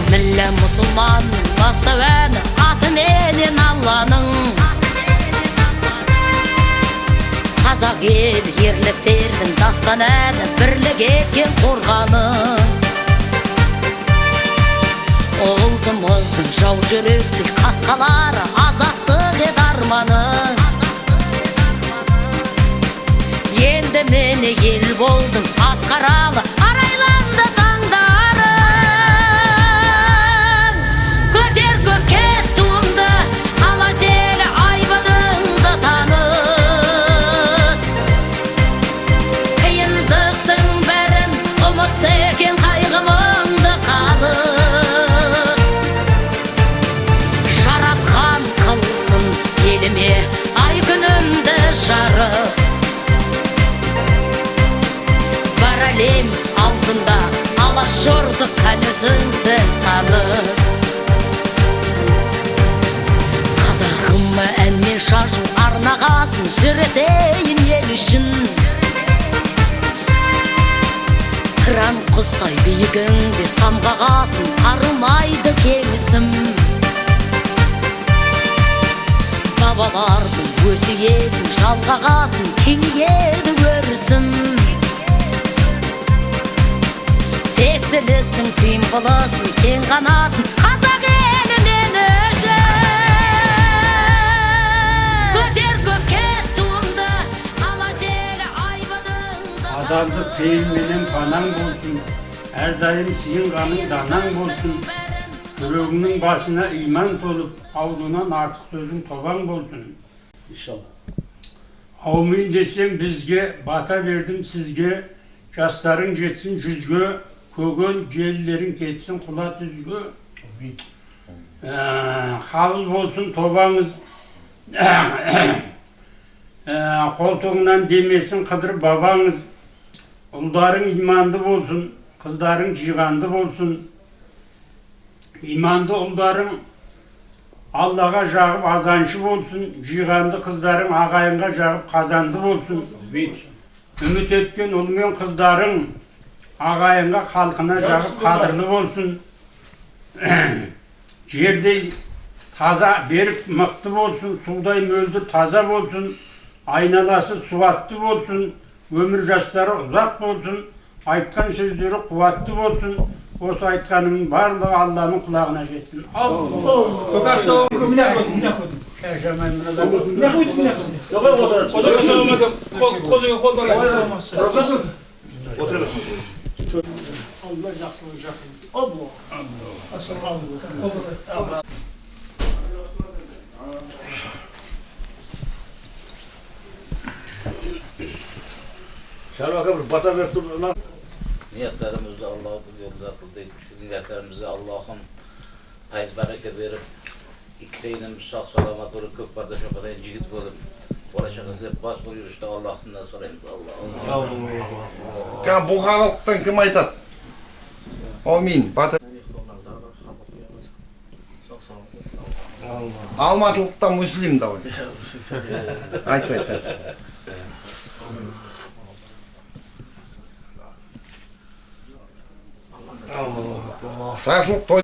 Милле мұсылманның бастауәні аты менен Алланың. Қазақ ел ерліктердің дастан әні бірлік еткен қорғаның. Ұлтымыздың жау жүректік қасқалары азаттық ет арманың. Енді мені ел болдың асқаралы арайланды таңдарың. Көтер көкке туыңды ала желі айбыныңды танып. Қиындықтың бәрін ұмытса екен қайғымыңды қалып. Жаратқан қылсын еліме ай күнімді жарық. Әлем алдында алаш жордық кәнізіңді танып. Қазағыма әнмен шашу арнағасын жыр-етейін ел үшін. Қыран құстай биігіңде самғағасын арылмайды кеңісім. Бабалардың өсиетін жалғағасын кеңейеді өрісім. Тектіліктің символысын сен ғанасың қазақ елі мен үшін. Көтер көкке туыңды ала желі айбыныңды. Адамдық пейілменен панаң болсын, әрдайым сүйін ғаның данаң болсын. Жүрегіңнің басына иман толып, аузынан артық сөзің тобаң болсын. İnşallah. Аумин десең бізге, бата бердім сізге, жастарың жетсін жүзге, көгөн желілерің кетсін құла түзге. Қабыл болсын тобаңыз, қолтығынан демесін қыдыр бабаңыз. Ұлдарың иманды болсын, қыздарың жиғанды болсын. Иманды ұлдарың Аллаға жағып азаншы болсын, жиғанды қыздарың ағайынға жағып қазанды болсын. Үміт еткен ұл мен қыздарың ағайынға халқына жағып қадірлі болсын. Жердей таза беріп мықты болсын, судай мөлдір таза болсын, айналасы суатты болсын, өмір жастары ұзақ болсын, айтқан сөздері қуатты болсын. Осы айтқанымның барлығы Алланың құлағына жетсін. Allah yaxşılıq yaxın. Allah. Şarvaka bir bata verdim lan. Niyetlerimizi Allah'ın yolunda kıldık. Niyetlerimizi Allah'ın faiz bereket verip ikileyinin sağ salamat olup kök bardaş o kadar cigit bulup uğraşacağız hep bas buluyor işte Allah'ından sorayım Allah. Bu halktan kim aytat? Amin. Bata. Almatılıktan Müslüm da var. Ayt. Sağlık toy.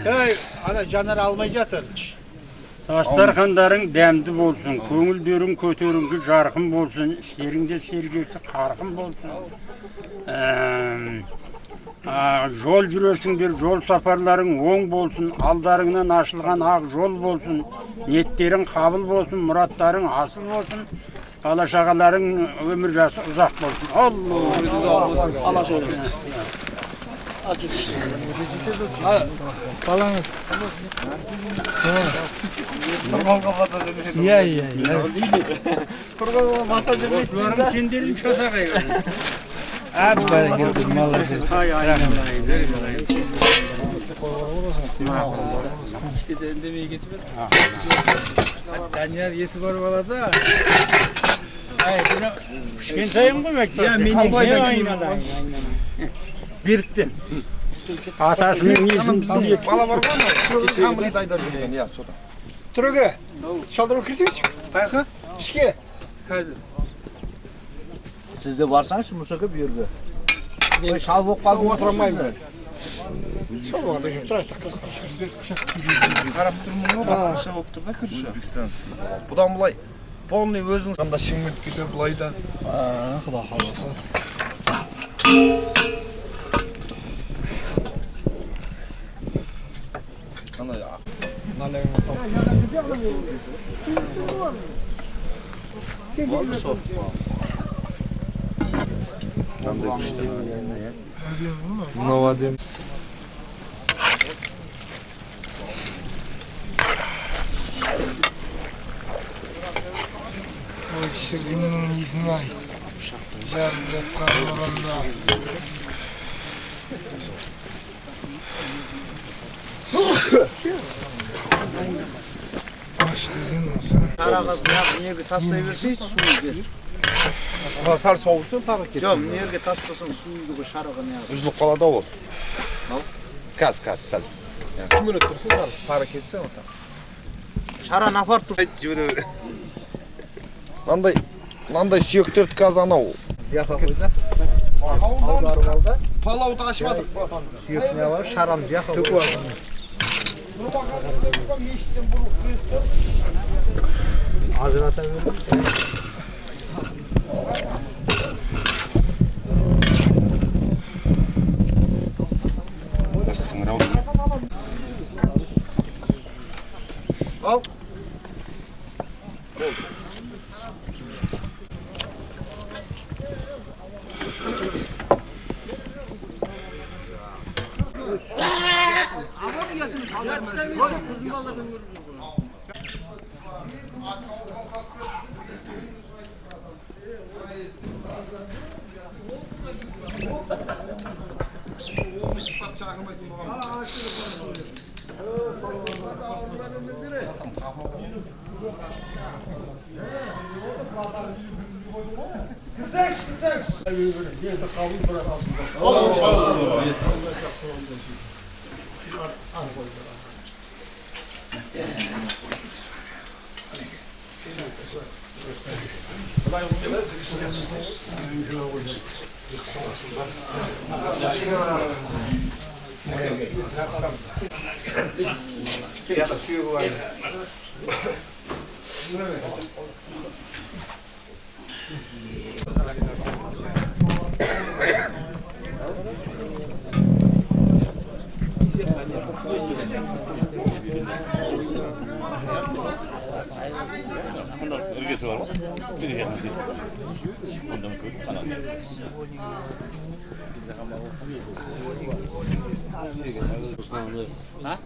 Hey, ana caner almay жатыр. Дастархандарың дәмді болсын, көңілдерің көтеріңкі жарқын болсын, іштеріңде сергекті қарқын болсын. Жол жүресіңдер, жол сапарларың оң болсын, алдарыңнан ашылған ақ жол болсын, ниеттерің қабыл болсын, мұраттарың асыл болсын, бала-шағаларың өмір жасы ұзақ болсын. Алла Balаңыз. Иә. Құрғанға мата жүрмейді. Бұларың сендердің шатағай. Әббәрекелді, молодец. Ай. İşte de endemeye getirip. Danyal yesi var valla da. Hayır, bunu pişkentayım mı bekliyor? Ya minik aynen. Birikti. Hatasının iyisini siz yetin. Bala var mı? Hamını daydar bilgen ya soda. Droga. Çaldırıp gidiyor. Bayka. İşke. Siz de varsanız Musaka bir yerde. Şal bok kaldı oturmayın ben. Karap durumunu bastırsa boktur ne kırışa? Budan bulay. Polni özün kanda şimit gidiyor bulay da. Xudo xolasa. Ana ya. Oldu sok. Tam da işte. Новодим. Ой, ширину не знаю. Жарда кармаранда. Başladın olsa. Karağa niye bir taslayıversin su gider. Sal soğusun fark etsin. Yok niye taslasın suyu bu şarağını ya. Üzlük kalada ol. Kaz sal. Kim ötürsün al. Fark etse o da. Şara nafar tut. Landay siyöktürt kazana o. Yaka koyda. Alda. Palavut açmadık. Siyök ne var? Şaram yaka. Tük var. Hazırata verdim. Al. Ürgesi var mı? Biri gelmedi. Ondan koy. Anam. Ha?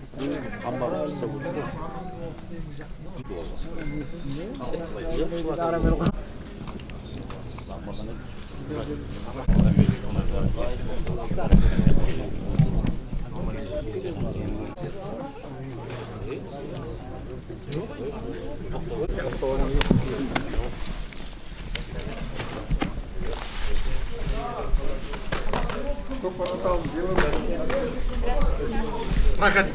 Rahat.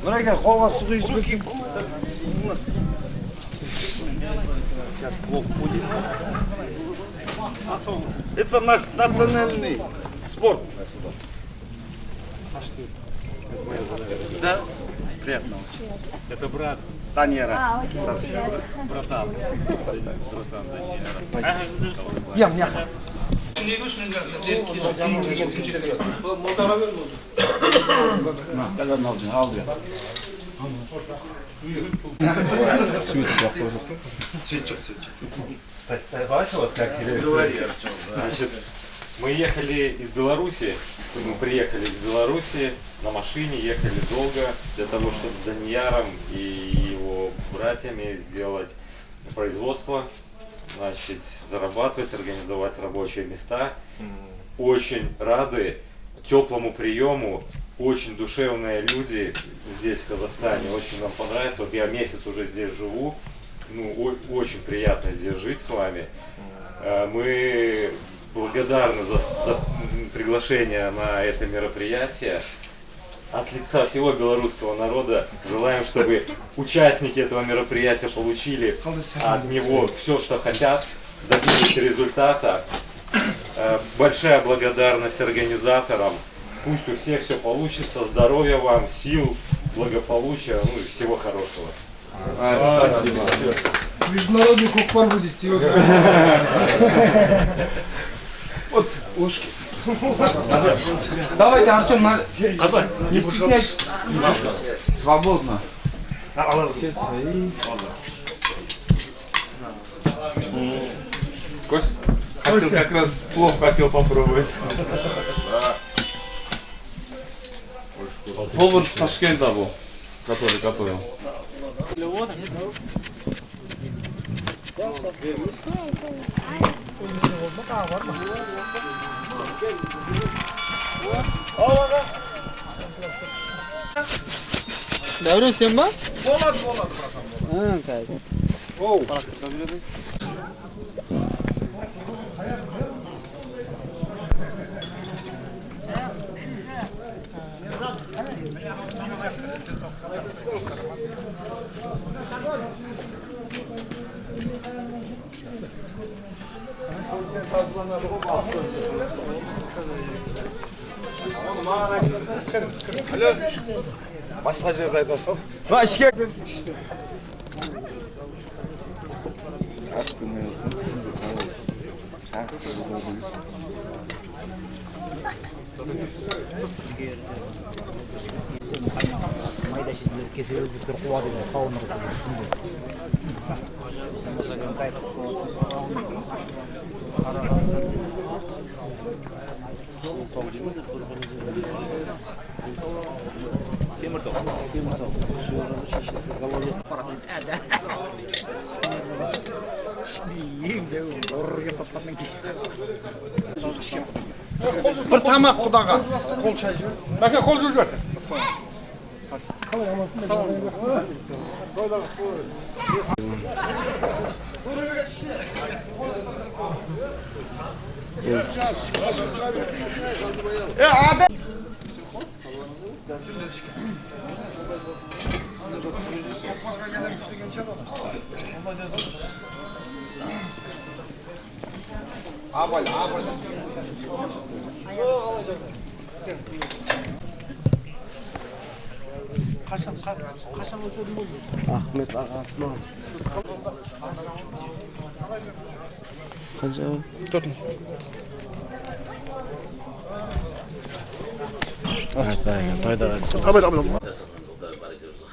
Buraya gel, kolga su içmesin. Это наш национальный спорт. Да? Приятно. Это брат. Танера. Братан. Братан Даниэра. Ям. Давайте вас как Значит, мы ехали из Беларуси, мы приехали из Беларуси на машине, ехали долго для того, чтобы с Данияром и его братьями сделать производство значит, зарабатывать, организовать рабочие места. Очень рады теплому приему, очень душевные люди здесь, в Казахстане, очень нам понравится. Вот я месяц уже здесь живу, ну, очень приятно здесь жить с вами. Мы благодарны за приглашение на это мероприятие. От лица всего белорусского народа желаем, чтобы участники этого мероприятия получили от него все, что хотят, добились результата. Большая благодарность организаторам. Пусть у всех все получится. Здоровья вам, сил, благополучия, ну и всего хорошего. Спасибо. Международный кукпар будет сегодня. Вот ложки. Давайте, Артем, не стесняйтесь. Свободно. Все свои. Кость хотел как раз плов хотел попробовать. Повар с Ташкента был, который готовил. Davron sen mi? Bo'ladi, bratан. Ha, qaysi. Oh. Başka жерде айтасың. Va, ishga. Майда шетелдер кесел бір қуат еді, қауыныр. Sen болса кім қайтып Теміртау. Bir tamak Xudoga. Qo'l chay jur. Baka qo'l jur. Abal. Ahmet ağasına. Qancha? Tutun. Toyda. Tabii.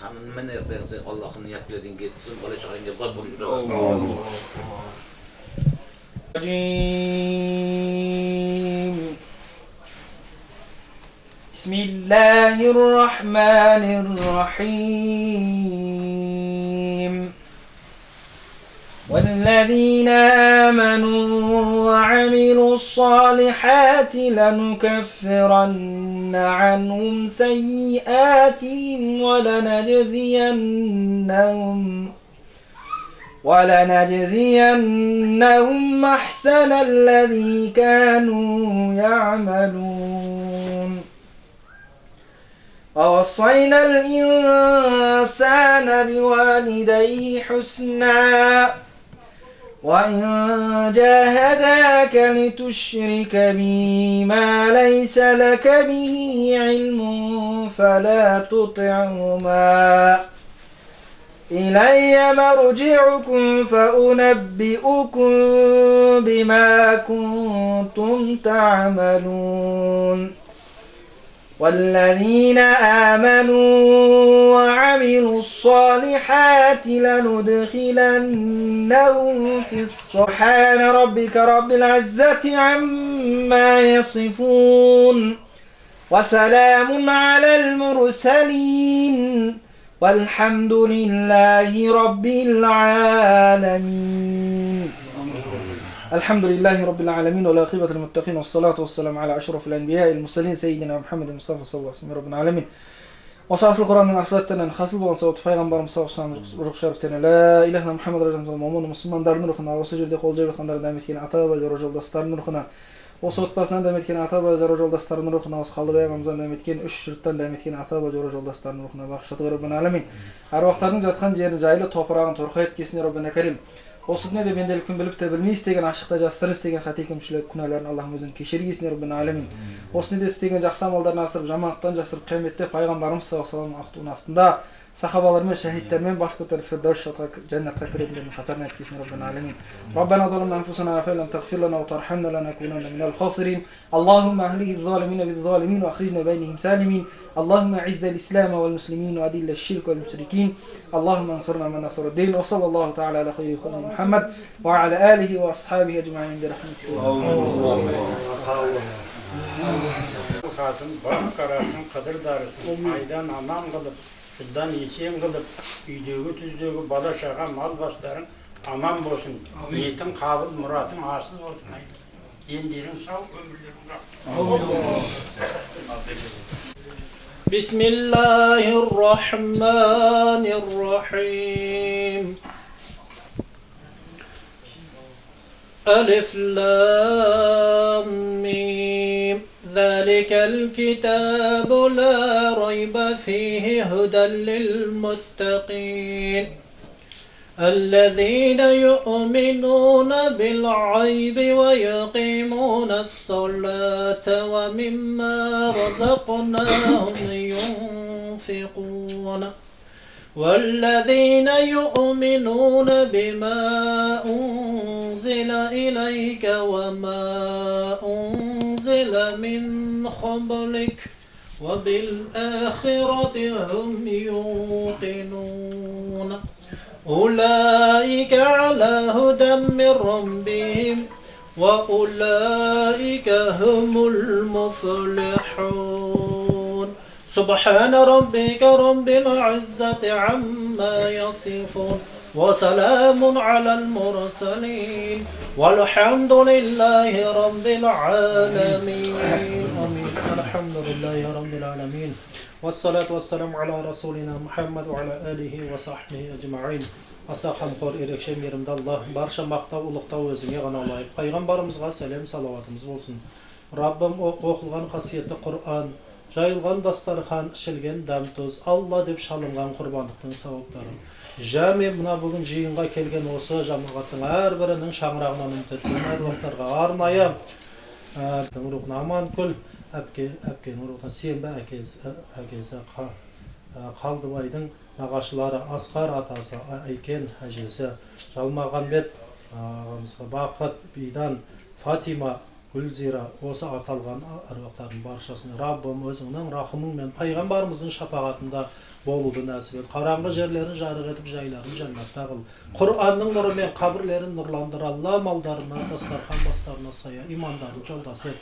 Hamma nereden Allohning niyatlaring ketsin, bola chaqangga bol bo'lib yuraversin. بسم الله الرحمن الرحيم والذين آمنوا وعملوا الصالحات لنكفرن عنهم سيئاتهم ولنجزينهم أحسن الذي كانوا يعملون ووصينا الإنسان بوالديه حسنا وإن جاهداك لتشرك بي ما ليس لك به علم فلا تطعهما إلي مرجعكم فأنبئكم بما كنتم تعملون والذين آمنوا وعملوا الصالحات لندخلنهم في سبحان ربك رب العزة عما يصفون وسلام على المرسلين والحمد لله رب العالمين الحمد لله رب العالمين والعاقبة للمتقين والصلاة والسلام على أشرف الأنبياء المرسلين سيدنا محمد المصطفى صلى الله عليه وسلم رب العالمين. وصاص القرآن من أحسنتنا خاصل وصوت پیغمبر مصطفى روح شرفتنا لا إله إلا محمد رسول الله مومن مسلمانların ruhuna o sözde kol cebetkanlar devam etken ata ve yoldaşlarının ruhuna o sotpasından devam etken ata ve yoldaşlarının ruhuna os kaldı peygamberden devam etken 3 yurttan devam etken ata ve yoldaşlarının ruhuna bağışladı Rabbin alamin. Arvaqlarının жатқан жерін жайлы топырағын торқа еткесіне Rabbina Karim. Осы дүниеде пенделікпен біліп те білмей істеген ашықта жастар істеген қате кемшілік күнәларын Аллахым өзің кешіргесіне Rabbina alamin. Осы дүниеде істеген жақсы амалдарын асырып жамандықтан жасырып қияметте пайғамбарымыз саллаллаху алейхи ақ туының астында сахабалармен шахидтермен бас көтеріп фирдаус жәннатқа кіретіндердің қатарына еткесін Rabbina alamin. ربنا ظلمنا أنفسنا فإن لم تغفر لنا وترحمنا لنكونن من الخاسرين. اللهم أهله الظالمين بالظالمين وأخرجنا بينهم سالمين. اللهم أعز الإسلام والمسلمين وأذل الشرك والمشركين. اللهم انصرنا من نصر الدين. وصلى الله تعالى على خير خلق محمد وعلى آله وأصحابه أجمعين برحمته. Bak karasın, kadır darısın, aydan aman kılıp, şundan yesen kılıp, üydегі tüzdегі bala şağa mal basların aman bolsun. Niyetin kabul, muratın asıl olsun. Yendirin sağ, ömürlerin بسم الله الرحمن الرحيم. ألف لام ميم ذلك الكتاب لا ريب فيه هدى للمتقين الذين يؤمنون بالغيب ويقيمون الصلاة ومما رزقناهم ينفقون والذين يؤمنون بما أنزل إليك وما أنزل من قبلك وبالآخرة هم يوقنون أولئك على هدى من ربهم وأولئك هم المفلحون. سبحان ربك رب العزة عما يصفون وسلام على المرسلين والحمد لله رب العالمين. آمين. الحمد لله رب العالمين والصلاة والسلام على رسولنا محمد وعلى آله وصحبه أجمعين. Аса қамқор ерекше мейірімді Аллах, барша мақтау, ұлықтау өзіңе ғана лайық. Пайғамбарымызға сәлем салауатымыз болсын. Раббым оқылған қасиетті Құр'ан, жайылған дастархан, ішілген дәм-тұз, Алла деп шалынған құрбандықтың сауаптарын. Жәме мына бүгін жиынға келген осы жамағаттың әрбірінің шаңырағынан үмітеткен әруақтарға арнайы рухына Аманкүл әпкенің рухына Сенбі әкесі Қалдыбайдың нағашылары Асқар атасы Айкен әжесі Жалмағанбет ағамызға Бақыт Бидан Фатима Гүлзира осы аталған әруақтардың баршасына Раббым өзіңнің рахымыңмен пайғамбарымыздың шапағатында болуды нәсіп ет. Қараңғы жерлерін жарық етіп жайларын жәннатта қыл. Құр'анның нұрымен қабірлерін нұрландыр. Алла малдарына, дастархан бастарына сая, имандарын жолдас ет.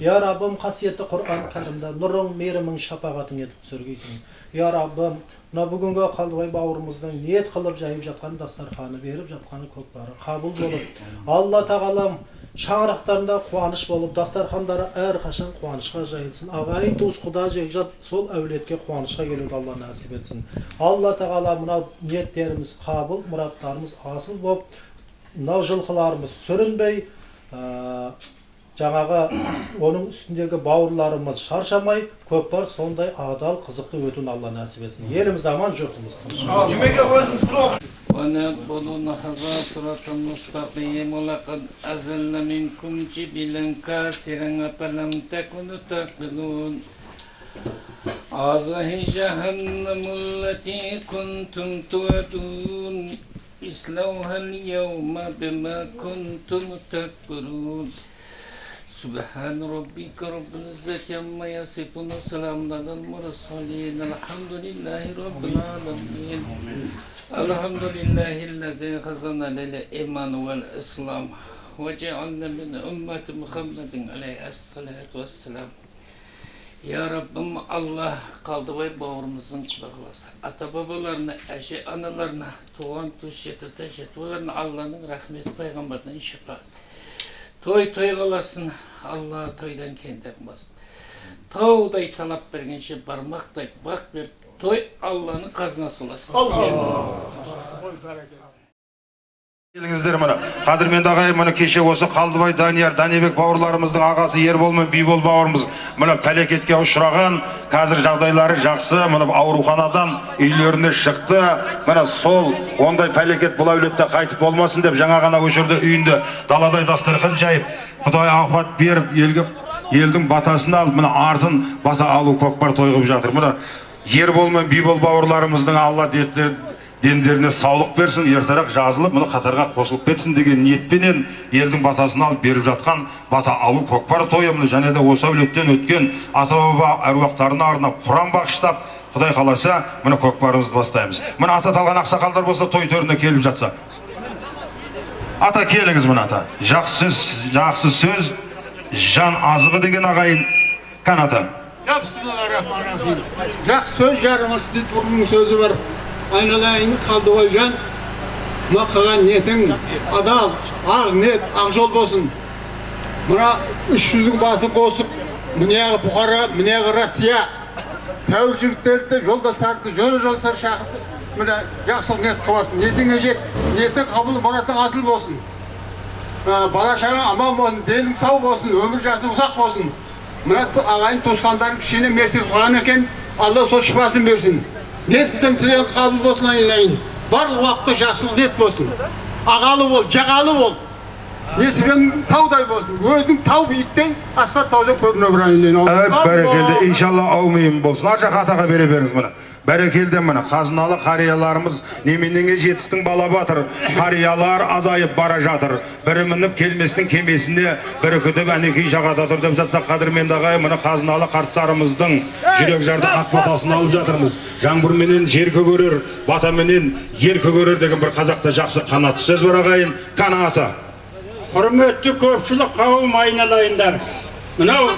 Я Раббым қасиетті Құр'ан кәрімді нұрың, мейірімің, шапағатың етіп түсіргейсің. Я Раббым, мына бүгінгі Қалдыбай бауырымыздың ниет қылып жайып жатқан дастарханы, беріп жатқаны көкпары қабыл болып, Алла тағалам шаңырақтарында қуаныш болып, дастархандары әрқашан қуанышқа жайылсын. Ағайын туыс құда жекжат сол әулетке қуанышқа келуді Алла нәсіп етсін. Алла тағала мына ниеттеріміз қабыл, мұраттарымыз асыл болып, мынау жылқыларымыз сүрінбей, жаңағы оның үстіндегі бауырларымыз шаршамай, көкпар сондай адал, қызықты өтуін Алла нәсіп етсін. Еліміз аман, жұртымыз тыныш. ونقبل نحظى صراط المستقيم ولقد أزلنا منكم جبلا كافرا فلم تكونوا تعقلون هذه جهنم التي كنتم توعدون اصلوها اليوم بما كنتم تكفرون سبحان ربك رب العزة عما يصفون وسلام على المرسلين الحمد لله رب العالمين الحمد لله الذي خزنا للإيمان والإسلام وجعلنا من أمة محمد عليه الصلاة والسلام Ya Rabbim Allah Қалдыбай бауырымыздың құда қаласа ата бабаларына, әже аналарына, туған туыс жеті жетуарына Алланың рахметі пайғамбардың шапағаты Toy kalasın, Allah toydan kendi yapmasın. Tağday talap bergençe barmakтай bak ver, toy Allah'ın kazınası olasın. Келіңіздер мына. Қадірменді ағайын, мына кеше осы Қалдыбай Данияр, Данебек бауырларымыздың ағасы Ербол мен Бибол бауырымыз мына пәлекетке ұшыраған, қазір жағдайлары жақсы, мына ауруханадан үйлеріне шықты. Мына сол ондай пәлекет бұл әулетте қайтып болмасын деп жаңа ғана көшірді үйінде даладай дастархан жайып, Құдай ауқат беріп, елдің батасын алып, мына артын бата алу көкпар тойғып жатыр. Мына Ербол мен Бибол бауырларымыздың Алла дендеріне саулық берсін, ертерақ жазылып, мұны қатарға қосылып кетсін деген ниетпенен елдің батасын алып беріп жатқан бата алу көкпар тойы. Және де осы әулеттен өткен ата-баба әруақтарына арнап Құран бағыштап, Құдай қаласа, мұны көкпарымызды бастаймыз. Мұны ата талған ақсақалдар болса той төріне келіп жатса. Ата келіңіз мұны ата. Жақсы сөз, жан азығы деген ағайын. Қан ата. Жақсы сөз жарымыз дейді, бұрынның сөзі бар. Айналайын Қалдыбай жан, мақаған ниетің адал, ақ ниет, ақ жол болсын. Мұна 300-дің басын қосып, мұнияғы Бұқара, мұнияғы Россия, тәуір жігіттерді, жолдастарды, жолы-жолдастар шақырды. Мұна жақсылық ниет қыласын. Ниетіңе жет, ниетің қабыл, мұратың асыл болсын. Бала шағаң аман болсын, денің сау болсын, өмір жасың ұзақ болсын. Мұна ағайын туысқандарын кішкене мерсі қылған екен, Алла сол шипасын берсін. Не сіздің тілең қабыл болсын айналайын. Барлық уақытта жақсылық ниет болсын. Ағалы бол, жағалы бол. Несібен таудай болсын. Өзің тау биіктен, асқар таудай көріне бір айналайын. Бәрекелді, иншалла аумейін болсын. Аржақ атаға бере беріңіз мұны. Бәрекелді мұны. Қазыналы қарияларымыз неменнеге жетістің бала батыр. Қариялар азайып бара жатыр. Бірі мініп келместің кемесіне, бірі күтіп әнекей жағада тұр деп жатса, қадірменді ағайын, мұны қазыналы қарттарымыздың жүрек жарды ақ батасын алып жатырмыз. Жаңбырменен жер көгерер, батаменен ер көгерер деген бір қазақта жақсы қанатты сөз бар ағайын. Қанаты. Құрметті көпшілік қауым айналайындар. Мынау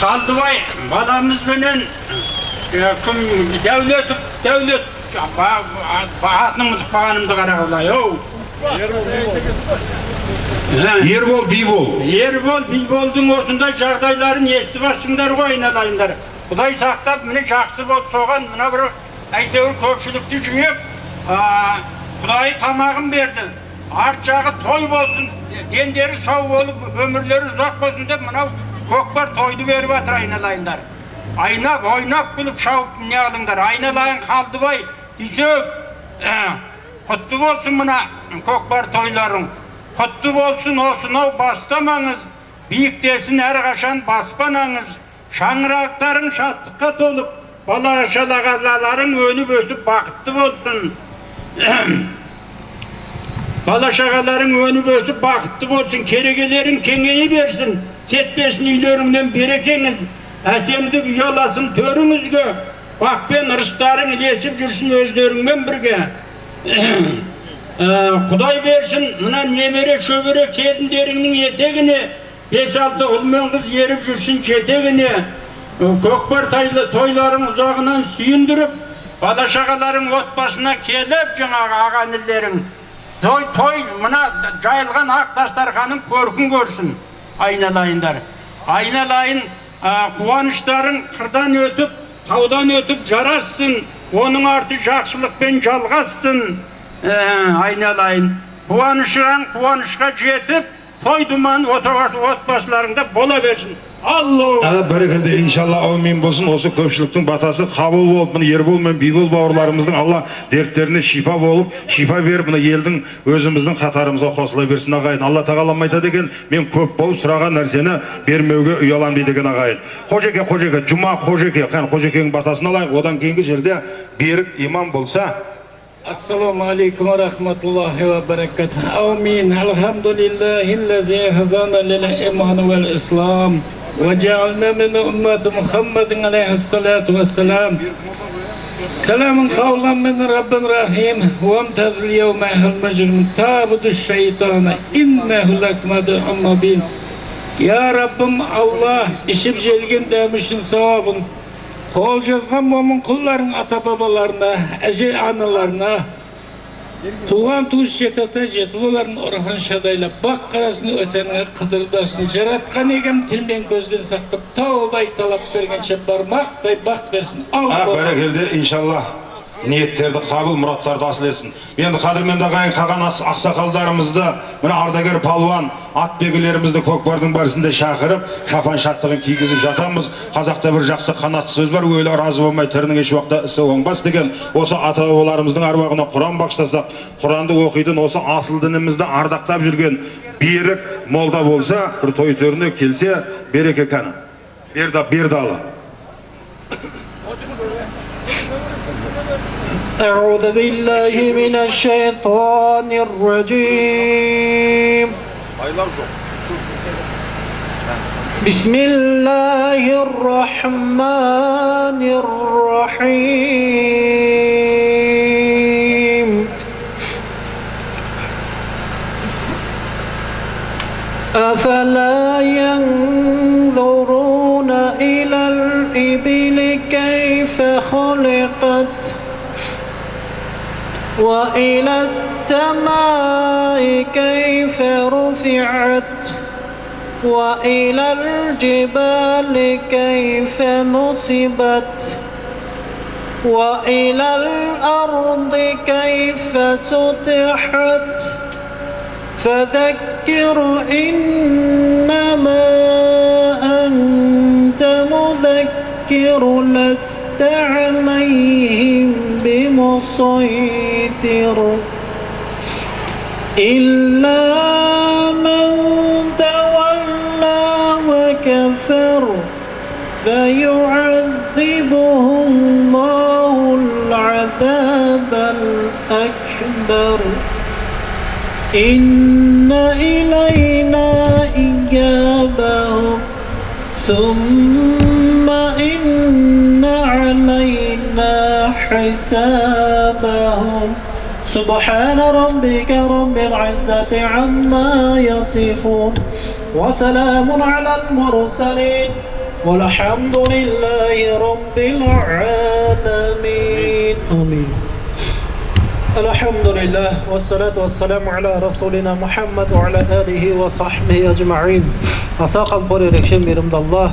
Қалдыбай баламызбенен дәулет атының ұтпағанымды қарағылай. Ербол Бибол. Ербол Биболдың осындай жағдайларын естіп асыңдар ғой айналайындар. Құдай сақтап, міне жақсы болып соған, мына бір әйтеуір көпшілікті жүйеп, Құдай тамағын берді. Арт жағы той болсын, дендері сау болып, өмірлері ұзақ болсын деп, мынау көкпар тойды беріп атыр айналайындар. Айнап, ойнап, күліп, шауып не алыңдар. Айналайын Қалдыбай, десек, құтты болсын мына көкпар тойларың. Құтты болсын осынау бастамаңыз, биіктесін әрқашан баспанаңыз. Шаңырақтарың шаттыққа толып, бала-шағаларың өніп өсіп бақытты болсын. Бала-шағаларың өніп өсіп бақытты болсын, керегелерің кеңейе берсін, кетпесін үйлеріңнен берекеңіз, әсемдік ұяласын төріңізге, бақпен ырыстарың ілесіп жүрсін өздеріңмен бірге. Құдай берсін, мына немере шөбере келіндеріңнің етегіне, 5-6 ұл мен қыз еріп жүрсін жетегіне, көкпар тойларың ұзағынан сүйіндіріп, бала-шағаларың отбасына келіп, жаңағы ағанілерің, той мына жайылған ақ дастарханың көркін көрсін айналайындар. Айналайын қуаныштарың қырдан өтіп, таудан өтіп жарассın. Оның арты жақсылықпен жалғассın. Айналайын. Қуанышқа жетіп, той думан отбасыларыңда бола берсін. Аллах. Бәрекелді, иншалла аумин болсын. Осы көпшіліктің батасы қабыл болып, Ербол мен Бибол бауырларымыздың Алла дерттеріне шифа болып, шифа беріп, елдің өзіміздің қатарымызға қосыла берсін ағайын. Алла тағалам айтады екен, мен көп болып сұраған нәрсені бермеуге ұяланбайды деген ағайын. Қожеке, Жұма Қожеке, Қожекенің батасын алайық. Одан кейінгі жерде берік имам болса. Assalamu alaikum wa rahmatullahi wa barakatuh. Amin. Alhamdulillahillazi hazana lil iman wal islam wa ja'alna min ummati Muhammadin alayhi salatu wassalam. Selamun qawlan min Rabbin rahim wa amtazil yawma ahl majrum tabudu şeytana innehu lakmadu mubin. Ya Rabbim Allah işip jelgen demişin savabın Қол жазған момын құлларың ата-бабаларына, әже аналарына, Tuğan tuğuş жетата жетіп оларын ұрған шадайлап, бақ қарасын өтеніңе қыдырдасын, жаратқан егем тілмен көзден сақтап, таудай талап бергенше бармақтай бақ берсін. Бәрекелді, иншалла. Ниеттерді қабыл, мұраттарды асыл етсін. Енді қадірменді ағайын қаған ақсақалдарымызды, мына ардагер палуан, атбегілерімізді көкпардың барысында шақырып, шафан шаттығын кигізіп жатамыз. Қазақта бір жақсы қанат сөз бар, өлі разы болмай тірінің еш уақытта ісі оңбас деген. Осы ата-бабаларымыздың аруағына Құран бағыштасақ, Құранды оқитын осы асыл дінімізді ардақтап жүрген берік молда болса, бір той төріне келсе, береке кәні. Бердалы. أعوذ بالله من الشيطان الرجيم بسم الله الرحمن الرحيم أفلا ينظرون إلى الإبل كيف خلقت وإلى السماء كيف رفعت وإلى الجبال كيف نصبت وإلى الأرض كيف سطحت فذكر إنما أنت مذكر لست عليهم بمسيطر إلا من تولى وكفر فيعذبه الله العذاب الأكبر إن إلينا إيابهم ثم إن علينا حسابهم سبحان ربك رب العزة عما يصفون وسلام على المرسلين والحمد لله رب العالمين آمين الحمد لله والصلاة والسلام على رسولنا محمد وعلى آله وصحبه أجمعين Асақан қор ерекше мерімді Аллах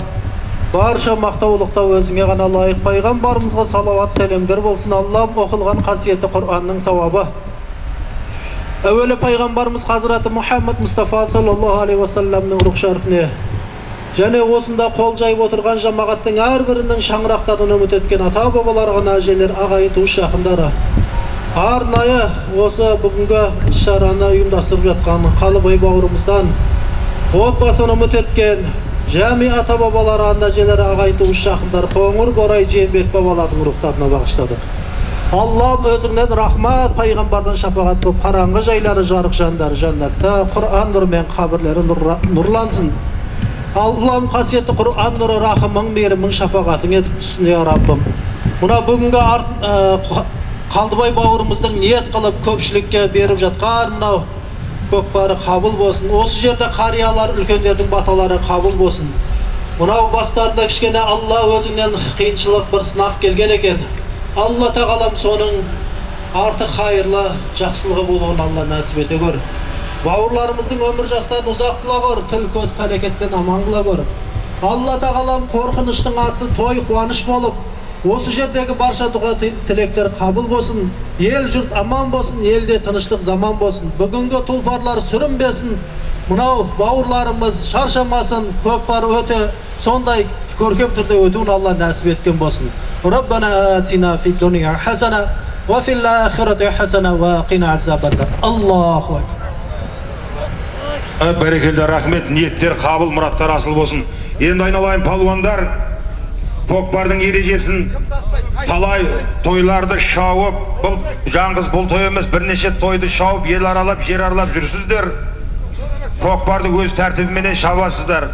барша мақтаулықта өзіңе ғана лайық пайғамбарымызға салауат сәлемдер болсын. Аллах оқылған қасиетті Құранның сауабы әуелі пайғамбарымыз Хазіраты Мұхаммад Мұстафа саллаллаху алейхи уассаламның рух шарифіне және осында қол жайып отырған жамағаттың әрбірінің шаңырақтарын үміт еткен ата бабаларға, әжелер, ағайын туыс жақындары, арнайы осы бүгінгі іс-шараны ұйымдастырып жатқан Қалыбай бауырымыздан отбасын үміт еткен жәми ата бабалары, әжелері, ағайын туыс жақындар, қоңыр борай жиенбек бабалардың рухтарына бағыштадық. Аллам өзіңнен рахмат, пайғамбардан шапағат болып, қараңғы жайлары жарық жандар жәннатта, Құран нұрымен қабірлері нұрлансын. Аллам қасиетті Құран нұры рахымың, мейірімің, шапағатың етіп түсін, я Раббым. Мұна бүгінгі Қалдыбай бауырымыздың ниет қылып көпшілікке беріп жатқан мынау көкпары қабыл болсын. Осы жерде қариялар, үлкендердің баталары қабыл болсын. Мынау бастарында кішкене Алла өзіңнен қиыншылық бір сынақ келген екен. Алла тағалам соның артық қайырлы жақсылығы болуын Алла нәсіп ете көр. Бауырларымыздың өмір жастарын ұзақ қыла көр, тіл көз пәлекеттен аман қыла көр. Алла тағалам қорқыныштың арты той қуаныш болып, осы жердегі барша дұға тілектер қабыл болсын. Ел жұрт аман болсын, елде тыныштық заман болсын. Бүгінгі тұлпарлар сүрінбесін. Мынау бауырларымыз шаршамасын, көкпар өте сондай көркем түрде өтуін Алла нәсіп еткен болсын. Раббана атина фид дуния хасана ва фил ахирати хасана ва қина азабаннар. Аллаху акбар. Бәрекелді, рахмет, ниеттер қабыл, мұраттар асыл болсын. Енді айналайын палуандар, көкпардың ережесін талай тойларды шауып, бұл жаңғыз бұл той емес, бірнеше тойды шауып, ел аралап, жер аралап жүрсіздер. Көкпарды өз тәртібіменен шабасыздар.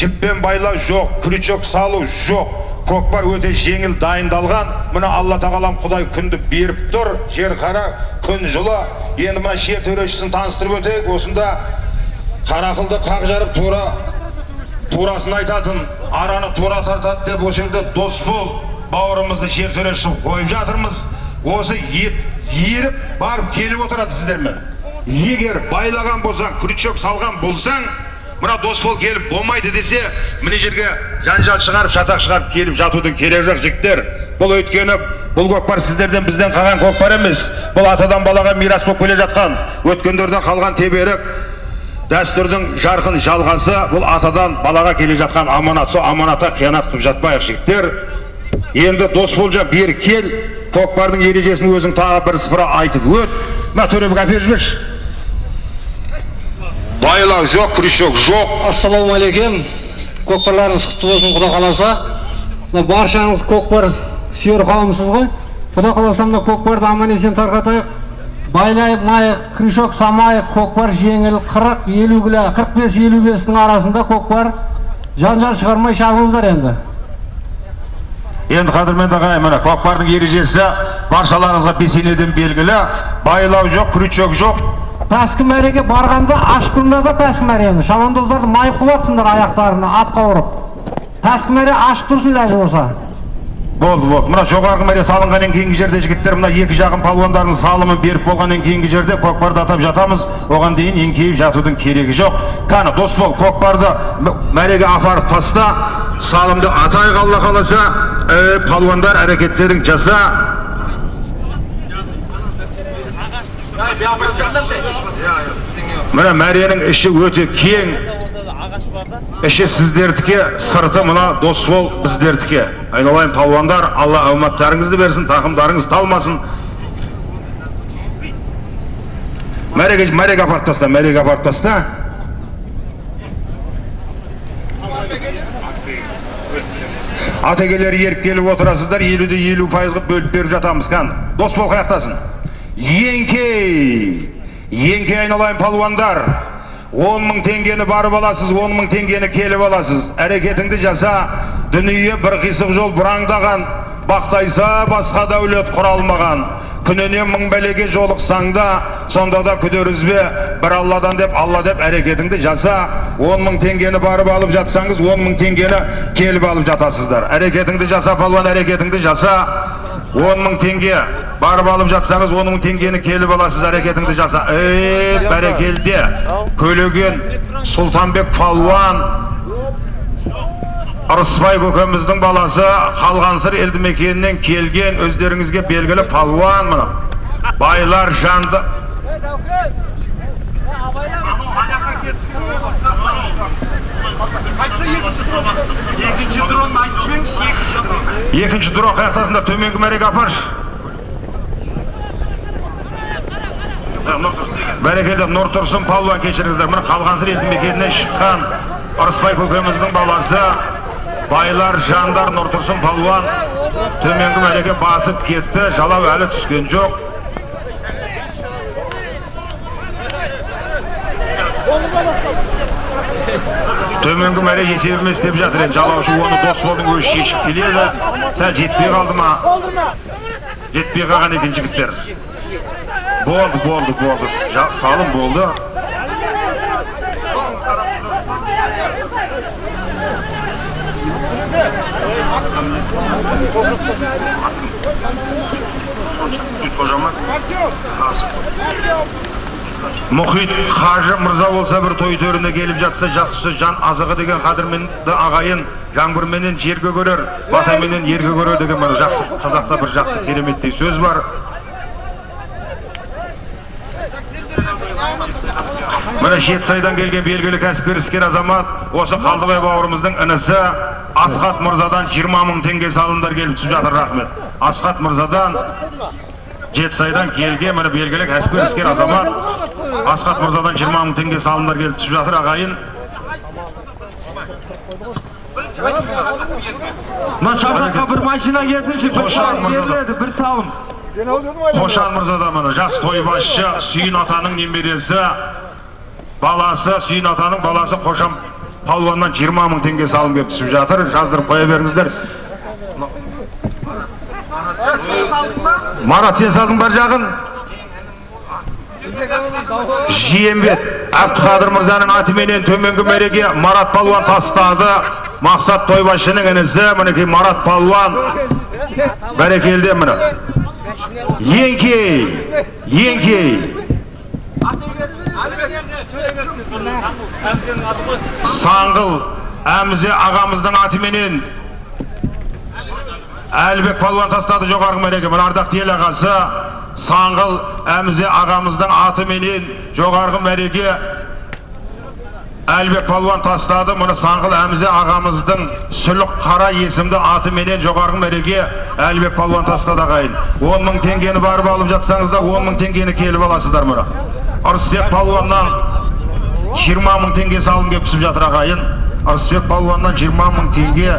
Жіппен байлау жоқ, крючок салу жоқ. Көкпар өте жеңіл дайындалған. Мұны Алла тағалам Құдай күнді беріп тұр. Жер қара, күн жылы. Енді мұна жер төрешісін таныстырып өтейік. Осында қарақылды қақ жарып турасын айтатын, араны тура тартады деп осы жерде дос бол бауырымызды жер төрешісін қойып жатырмыз. Осы еріп барып келіп отырады сіздермен. Егер байлаған болсаң, крючок салған болсаң, мына дос бол келіп болмайды десе, міне жерге жанжал шығарып, шатақ шығарып келіп жатудың керегі жоқ жігіттер. Бұл өйткені бұл көкпар сіздерден бізден қалған көкпар емес. Бұл атадан балаға мирас болып келе жатқан, өткендерден қалған теберік, дәстүрдің жарқын жалғасы. Бұл атадан балаға келе жатқан аманат. Сол аманатқа қиянат қылып жатпайық жігіттер. Енді дос болжа бері кел, көкпардың ережесін өзің тағы бір сыпыра айтып өт. Мә Төребек әпер жіберші. Байлау жоқ, крючок жоқ. Ассалаумағалейкум. Көкпарларыңыз құтты болсын, Құда қаласа. Баршаңыз көкпар сүйер қауымсыз ғой. Құда қаласа мына көкпарды аман-есен тарқатайық. Байламайық, крючок самайық, көкпар жеңіл 40-50 кіло, 45-55-дің арасында көкпар жанжал шығармай шабыңыздар енді. Енді қадірменді ағайын, мына көкпардың ережесі баршаларыңызға бесенеден белгілі. Байлау жоқ, крючок жоқ. Пәскі мәреге барғанда ашқында да пәскі мәрені. Шабандоздарды майып қылатсыңдар аяқтарына, атқа ұрып. Пәскі мәре ашық тұрсын ләжі болса. Болды. Мына жоғарғы мәре салынғаннан кейінгі жерде жігіттер, мына екі жағын палуандардың салымы беріп болғаннан кейінгі жерде көкпарды атап жатамыз. Оған дейін еңкейіп жатудың керегі жоқ. Қаны дос бол, көкпарды мәреге апарып таста, салымды атайық Алла қаласа, палуандар әрекеттерін жаса. Мына мәренің іші өте кең. Іші сіздердіке, сырты мына дос бол біздердіке. Айналайын палуандар, Алла ауматтарыңызды берсін, тақымдарыңыз талмасын. Мәреге апарып таста, мәреге апарып таста. Атегелер еріп келіп отырасыздар, 50-50% бөліп беріп жатамыз. Дос бол қаяқтасын. Еңкей айналайын палуандар. 10.000 теңгені барып аласыз, 10.000 теңгені келіп аласыз. Әрекетіңді жаса, дүние бір қисық жол бұраңдаған, бақтайса басқа дәулет құралмаған. Күніне 1000 бәлеге жолықсаң да, сонда да күдерізбе, бір Алладан деп, Алла деп әрекетіңді жаса. 10.000 теңгені барып алып жатсаңыз, 10.000 теңгені келіп алып жатасыздар. Әрекетіңді жаса, палуан, әрекетіңді жаса. 10.000 теңге барып алып жатсаңыз, 10.000 теңгені келіп аласыз, әрекетіңді жаса. Бәрекелде Көлеген Сұлтанбек палуан, Ырысбай көкеміздің баласы, Қалғансыр елді мекенінен келген, өздеріңізге белгілі палуан мұны. Байлар жанды. Екінші дрон қаяқтасында төменгі мәреге апаршы. Бәрекелді Нұр Тұрсын палуан, кешіріңіздер. Мұны Қалғансыр елді мекенінен шыққан Ырысбай көкеміздің баласы, байлар жандар Нұр Тұрсын палуан төменгі мәреге басып кетті. Жалау әлі түскен жоқ. Төменгі мәре есебіме істеп жатыр. Жалаушы оны дос болдың өзі шешіп келеді. Сәл жетпей қалды ма? Жетпей қалған екен жігіттер. Болды. Салым болды. Мұхит Қажы Мырза болса бір той төріне келіп жатса жақсы, жан азығы деген қадірменді ағайын, жаңбырменен жерге көрер, батаменен ерге көрер деген жақсы, қазақта бір жақсы кереметтей сөз бар. Мына Жетісайдан келген белгілі кәсіпкер іскер азамат, осы Қалдыбай бауырымыздың інісі Асқат Мырзадан 20.000 теңге салымдар келіп түсіп жатыр. Рахмет. Асқат Мырзадан Жетісайдан келген міне белгілі кәсіпкер іскер азамат Асқат Мырзадан 20.000 теңге салымдар келіп түсіп жатыр ағайын. Шабдаққа бір машина келсінші, бір салым беріледі, бір салым. Қошан Мырзадан міне жас тойбасшы Сүйін атаның немересі, баласы, Сүйін атаның баласы Қошан палуаннан 20.000 теңге салым келіп түсіп жатыр. Жаздырып қоя беріңіздер. Марат, сен салдың бар жағын? Жиембет Әбдіқадыр Мырзаның атыменен төменгі мәреге Марат палуан тастады. Мақсат тойбасшының інісі, мінекей Марат палуан. Бәрекелде міне. Еңкей. Саңғыл әмізе ағамыздың атыменен Әлібек палуан тастады жоғарғы мәреге. Мына ардақты ел ағасы Саңғыл әмізе ағамыздың атыменен жоғарғы мәреге Әлібек палуан тастады. Мұны Саңғыл әмізе ағамыздың Сүлік қара есімді атыменен жоғарғы мәреге Әлібек палуан тастады ағайын. 10 мың теңгені барып алып жатсаңыздар, 10 мың теңгені келіп аласыздар мұны. Ырысбек палуаннан 20 мың теңге салым кепсіп жатыр ағайын. Ырысбек палуаннан 20 мың теңге.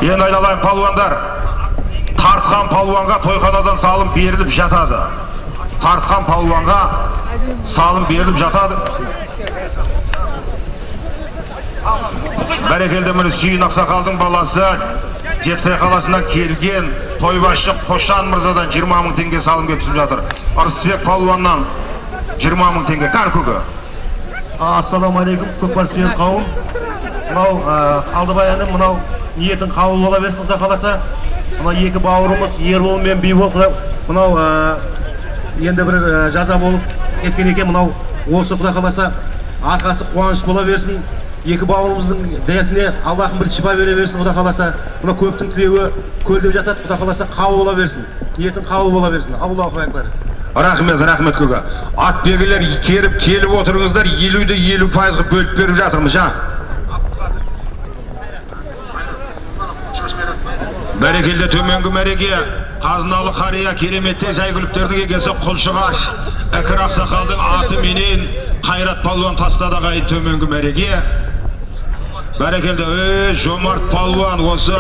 Енді айналайын палуандар, тартқан палуанға тойханадан салым беріліп жатады. Тартқан палуанға салым беріліп жатады. Бәрекелді міне Сүйін Ақсақалдың баласы Жетісай қаласынан келген тойбашы Қошан мырзадан 20 мың теңге салым кепсіп жатыр. Ырысбек палуаннан 20 мың теңге. Кәр-көгі. Ассаламалейкум, көкпар сүйен қауым. Мынау Алдыбайаның мынау ниетін қабыл бола берсін Құда қаласа. Мынау екі бауырымыз Ербол мен Бибол мынау енді бір жаза болып кеткен екен. Мынау осы Құда қаласа арқасы қуаныш бола берсін. Екі бауырымыздың дертіне Аллахым бір шипа бере берсін Құда қаласа. Мына көптің тілеуі көлдеп жатады. Құда қаласа қабыл бола берсін. Ниетін қабыл бола берсін. Аллаху акбар. Рахмет, рахмет көгі. Атбегілер келіп отырыңыздар, 50-де 50% бөліп беріп жатырмыз, жа. Бәрекелді төменгі мәреге, қазыналы қария кереметте зәйгүліктердің егесі Құлшығаш, Әкір Ақсақалдың аты менен Қайрат палуан тастады ағайын төменгі мәреге. Бәрекелді, Жомарт палуан осы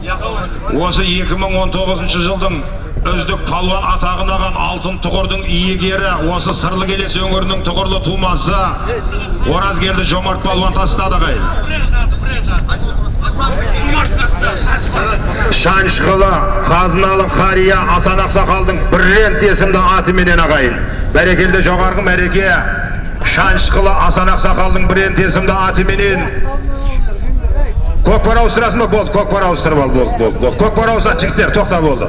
2019 жылдың үздік палуан атағын алған алтын тұғырдың иегері, осы Сырлы Келес өңірінің тұғырлы тумасы Оразгелді Жомарт палуан тастады ағайын. Шаншқылы, қазыналы қария Асан Ақсақалдың Біррент есімді атыменен ағайын. Бәрекелді жоғарғы мәреге Шаншқылы Асан Ақсақалдың Біррент есімді атыменен. Көкпар ауыстырасың ба? Болды, көкпар ауыстырып ал, болды. Көкпар ауыса, жігіттер, тоқта болды.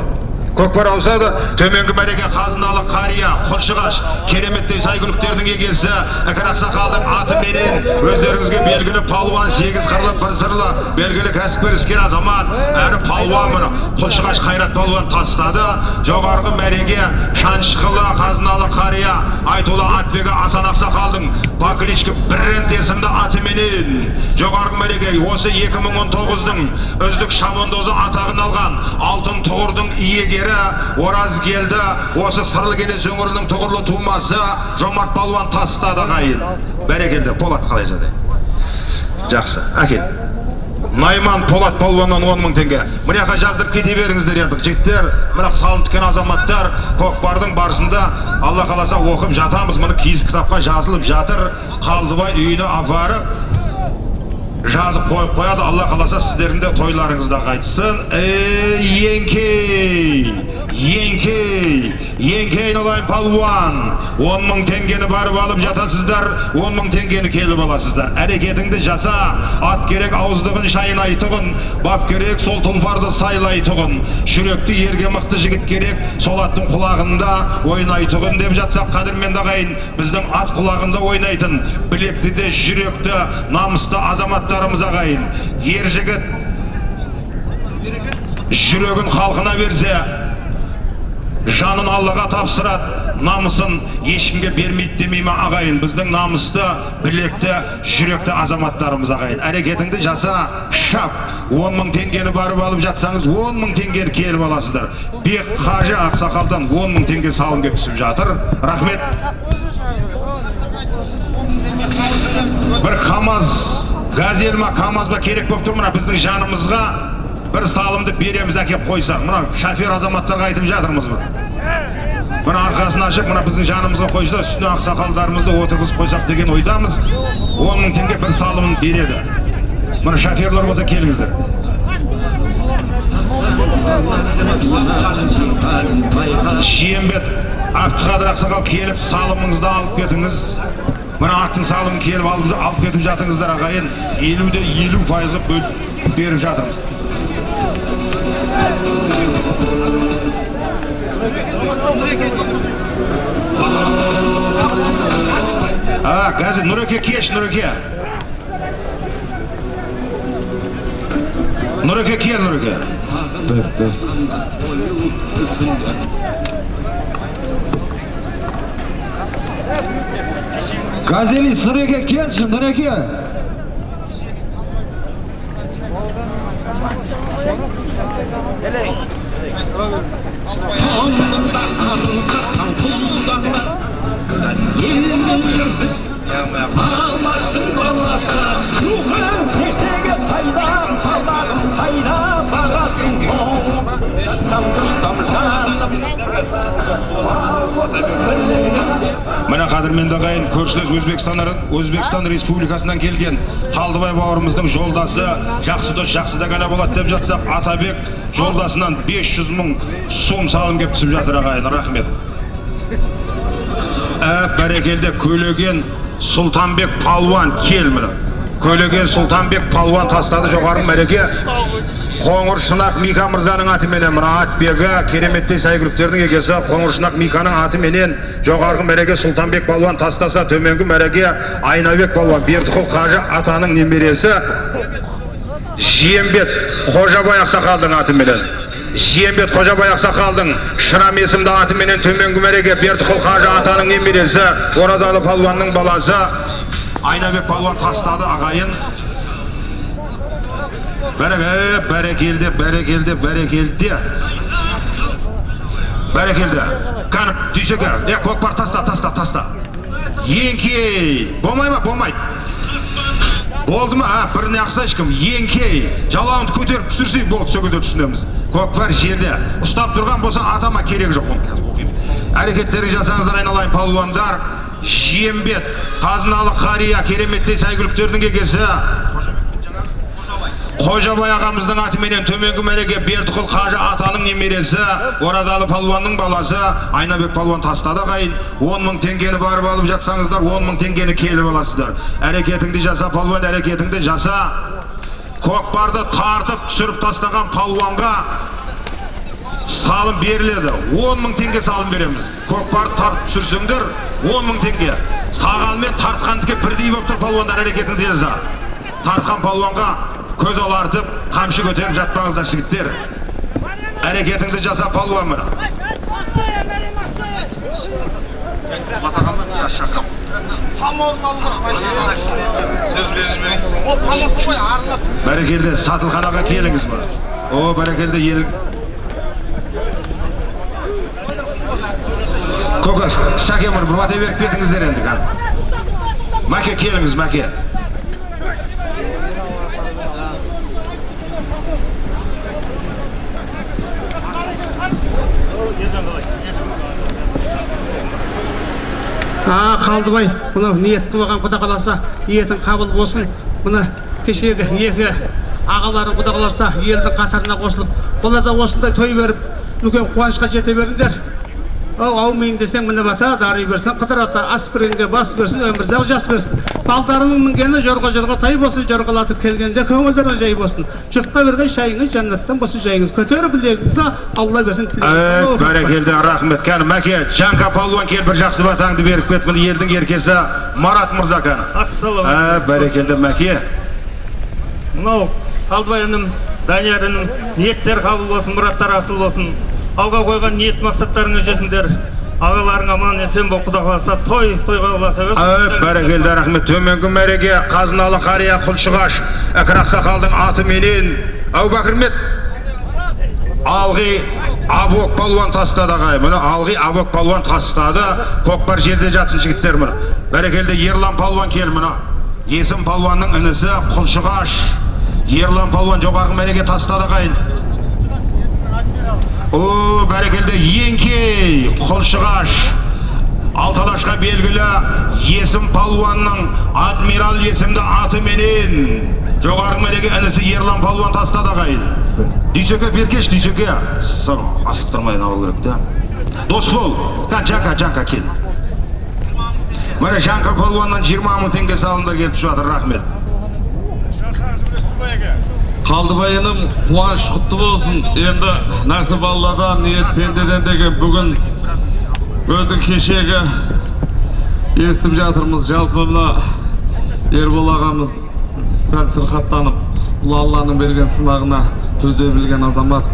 Көкпар ауысады, төменгі мәреге қазыналы қария, Құлшығаш, кереметтей сайгүліктердің егесі, Әкір Ақсақалдың аты менен өздеріңізге белгілі палуан, 8 қырлы, 1 сырлы, белгілі кәсіпкер іскер азамат, әрі палуан мұны Құлшығаш Қайрат палуан тастады. Жоғарғы мәреге Шаншқылы, қазыналы қария, Айтулы Атбегі Асан Ақсақалдың Бакличкі Біррент есімді аты менен. Жоғарғы мәреге осы 2019-дың үздік шамондозы атағын алған алтын тұғырдың иегері Оразгелді осы Сырлы Келес өңірінің тұғырлы тумасы Жомарт палуан тастады ағайын. Бәрекелді. Полат қалай жады? Жақсы, әкел. Найман Полат палуаннан 10 мың теңге. Мұнияқа жаздырып кете беріңіздер ендік жігіттер. Мына салынып кеткен азаматтар көкпардың барысында Алла қаласа оқып жатамыз. Мұны киіз кітапқа жазылып жатыр. Қалдыбай үйіне апарып жазып қойып қояды. Алла қаласа сіздердің де тойларыңызда қайтсын. Еңкей айналайын палуан. 10 мың теңгені барып алып жатасыздар, 10 мың теңгені келіп аласыздар. Әрекетіңді жаса, ат керек ауыздығын шайнайтұғын, бап керек сол тұлпарды сайлайтұғын. Жүректі ерге мықты жігіт керек, сол аттың құлағында ойнайтұғын деп жатсақ, қадірменді ағайын, біздің ат құлағында ойнайтын, білекті де жүректі, намысты азаматтарымыз ағайын. Ер жігіт жүрегін халқына берсе, жанын Аллаға тапсырады, намысын ешкімге бермейді демейме ағайын. Біздің намысты, білекті, жүректі азаматтарымыз ағайын. Әрекетіңді жаса, шап. 10 мың теңгені барып алып жатсаңыз, 10 мың теңгені келіп аласыздар. Бек Қажы Ақсақалдан 10 мың теңге салым кепсіп жатыр. Рахмет. Бір КамАЗ, газель ма, КамАЗ ба керек болып тұр. Мына біздің жанымызға бір салымды береміз әкеп қойсақ. Мына шофер азаматтарға айтып жатырмыз. Мына арқасын ашып, мына біздің жанымызға қойса, үстіне ақсақалдарымызды отырғызып қойсақ деген ойдамыз. 10 мың теңге бір салымын береді. Мына шоферлар болса келіңіздер. Жиембет Абдықадыр ақсақал келіп салымыңызды алып кетіңіз. Мына аттың салымын келіп алып кетіп жатыңыздар ағайын. 50-де 50% бөліп беріп жатырмыз. Қазір Нұреке кеш, Нұреке. Нұреке кел, Нұреке. Газелис, Нұреке келші, Нұреке. Мына қадірменді ағайын көршілес Өзбекстан Республикасынан келген Қалдыбай бауырымыздың жолдасы, жақсы дос жақсыда ғана болады деп жатсақ, Атабек жолдасынан 500 мың сом салым кеп түсіп жатыр ағайын, рахмет. Бәрекелді Көлеген Сұлтанбек Палуан кел міне. Көлеген Сұлтанбек Палуан тастады жоғарғы мәреке. Қоңыр Шынақ Мика мырзаның атыменен мына атбегі кереметтей сәйгүліктердің егесі Қоңыр Шынақ Миканың атыменен жоғарғы мәреке Сұлтанбек Палуан тастаса, төменгі мәреке Айнабек Палуан Бердіқұл Қажы атаның немересі Жиембет Қожабай ақсақалдың атыменен. Жиембет Қожабай ақсақалдың Шырам есімді атыменен төменгі мәреке Бердіқұл Қажы атаның немересі Оразалы Палуанның баласы Айнабек Палуан тастады ағайын. Бәрекелді. Қанып, дүйсеке, көкпар таста. Еңкей, болмайды. Болды ма? Біріне ақса ешкім. Еңкей, жалауынды көтеріп түсірсей болды, сөгеде түсінеміз. Көкпар жерде. Ұстап тұрған болса атама керек жоқ. Әрекеттерді жасаңыздар айналайын палуандар. Жиембет, Қазыналы Қария, кереметтей сәйгүліктердің егесі Қожабай ағамыздың атыменен төменгі мәреке Бердіқұл Қажы атаның немересі Оразалы Палуанның баласы Айнабек Палуан тастады ағайын. 10 мың теңгені барып алып жатсаңыздар, 10 мың теңгені келіп аласыздар. Әрекетіңді жаса палуан, әрекетіңді жаса. Көкпарды тартып түсіріп тастаған палуанға салым беріледі. 10 мың теңге салым береміз. Көкпарды тартып түсірсеңдер 10 мың теңге. Сағалмен тартқандыке бірдей болып тұр палуандар, әрекетіңді жаса. Тартқан палуанға көз алартып, қамшы көтеріп жатпаңыздар жігіттер. Әрекетіңді жаса палуан мына. Бәрекелді Сатылханаға келіңіз мына. О, бәрекелді ел. Көкаш, Сәке мұр, бір бата беріп кетіңіздер енді қан. Мәке келіңіз, Мәке. Қалдыбай, мұны ниет қылған құда қаласа, ниетің қабыл болсын. Мұны кешегі екі ағаларың құда қаласа, елдің қатарына қосылып, бұлар да осындай той беріп, үлкен қуанышқа жете беріңдер. Аумин десең міне бата, дары берсең, қыдырата, аспиринге басып берсін, өмірзақ жас берсін. Балдарының мінгені жорға тай болсын, жорғалатып келгенде көңілдері жай болсын. Жұртқа берген шайыңыз жаннаттан болсын жайыңыз. Көтеріп білегіңізді, Алла берсін тілегіңізді. Бәрекелді, рахмет кәні. Мәке, Жанқа Палуан кел бір жақсы батаңды беріп кет, мұны елдің еркесі Марат Мырза кәні. Ассалам. Бәрекелді, Мәке. Мынау Қалдыбайының, Даниярының ниеттер қабыл болсын, мұраттар асыл болсын. Алға қойған ниет мақсаттарыңыз жетіңдер. Ағаларың аман есен бол, құда қаласа, тойға қаласа. Бәрекелді, рахмет. Төменгі мәреге Қазыналы Қария Құлшығаш Ақсақалдың аты менен Әубәкірмет Алғи Абок Палуан тастады ағай. Мұны Алғи Абок Палуан тастады. Көкпар жерде жатсын жігіттер мұны. Бәрекелді Ерлан Палуан кел мұны. Есім Палуанның інісі Құлшығаш. Ерлан Палуан жоғарғы мәреге тастады ағайын. О, бәрекелді Еңкей Құлшығаш Алталашқа белгілі Есім Палуанның Адмирал есімді аты менен Жоғарғы мәреге інісі Ерлан Палуан тастады ағайын. Дүйсеке Беркеш, Дүйсеке. Асып тұрмайын ауыл керек да. Дос бол, Жанка кел. Міне Жанка Палуаннан 20 мың теңге салымдар келіп жатыр, рахмет. Қалдыбайыным қуаныш құтты болсын. Енді Насып Алладан, ниет пендеден деген бүгін өзің кешегі естіп жатырмыз. Жалпы мына Ербол ағамыз сәл сырқаттанып, бұл Алланың берген сынағына төзе білген азамат.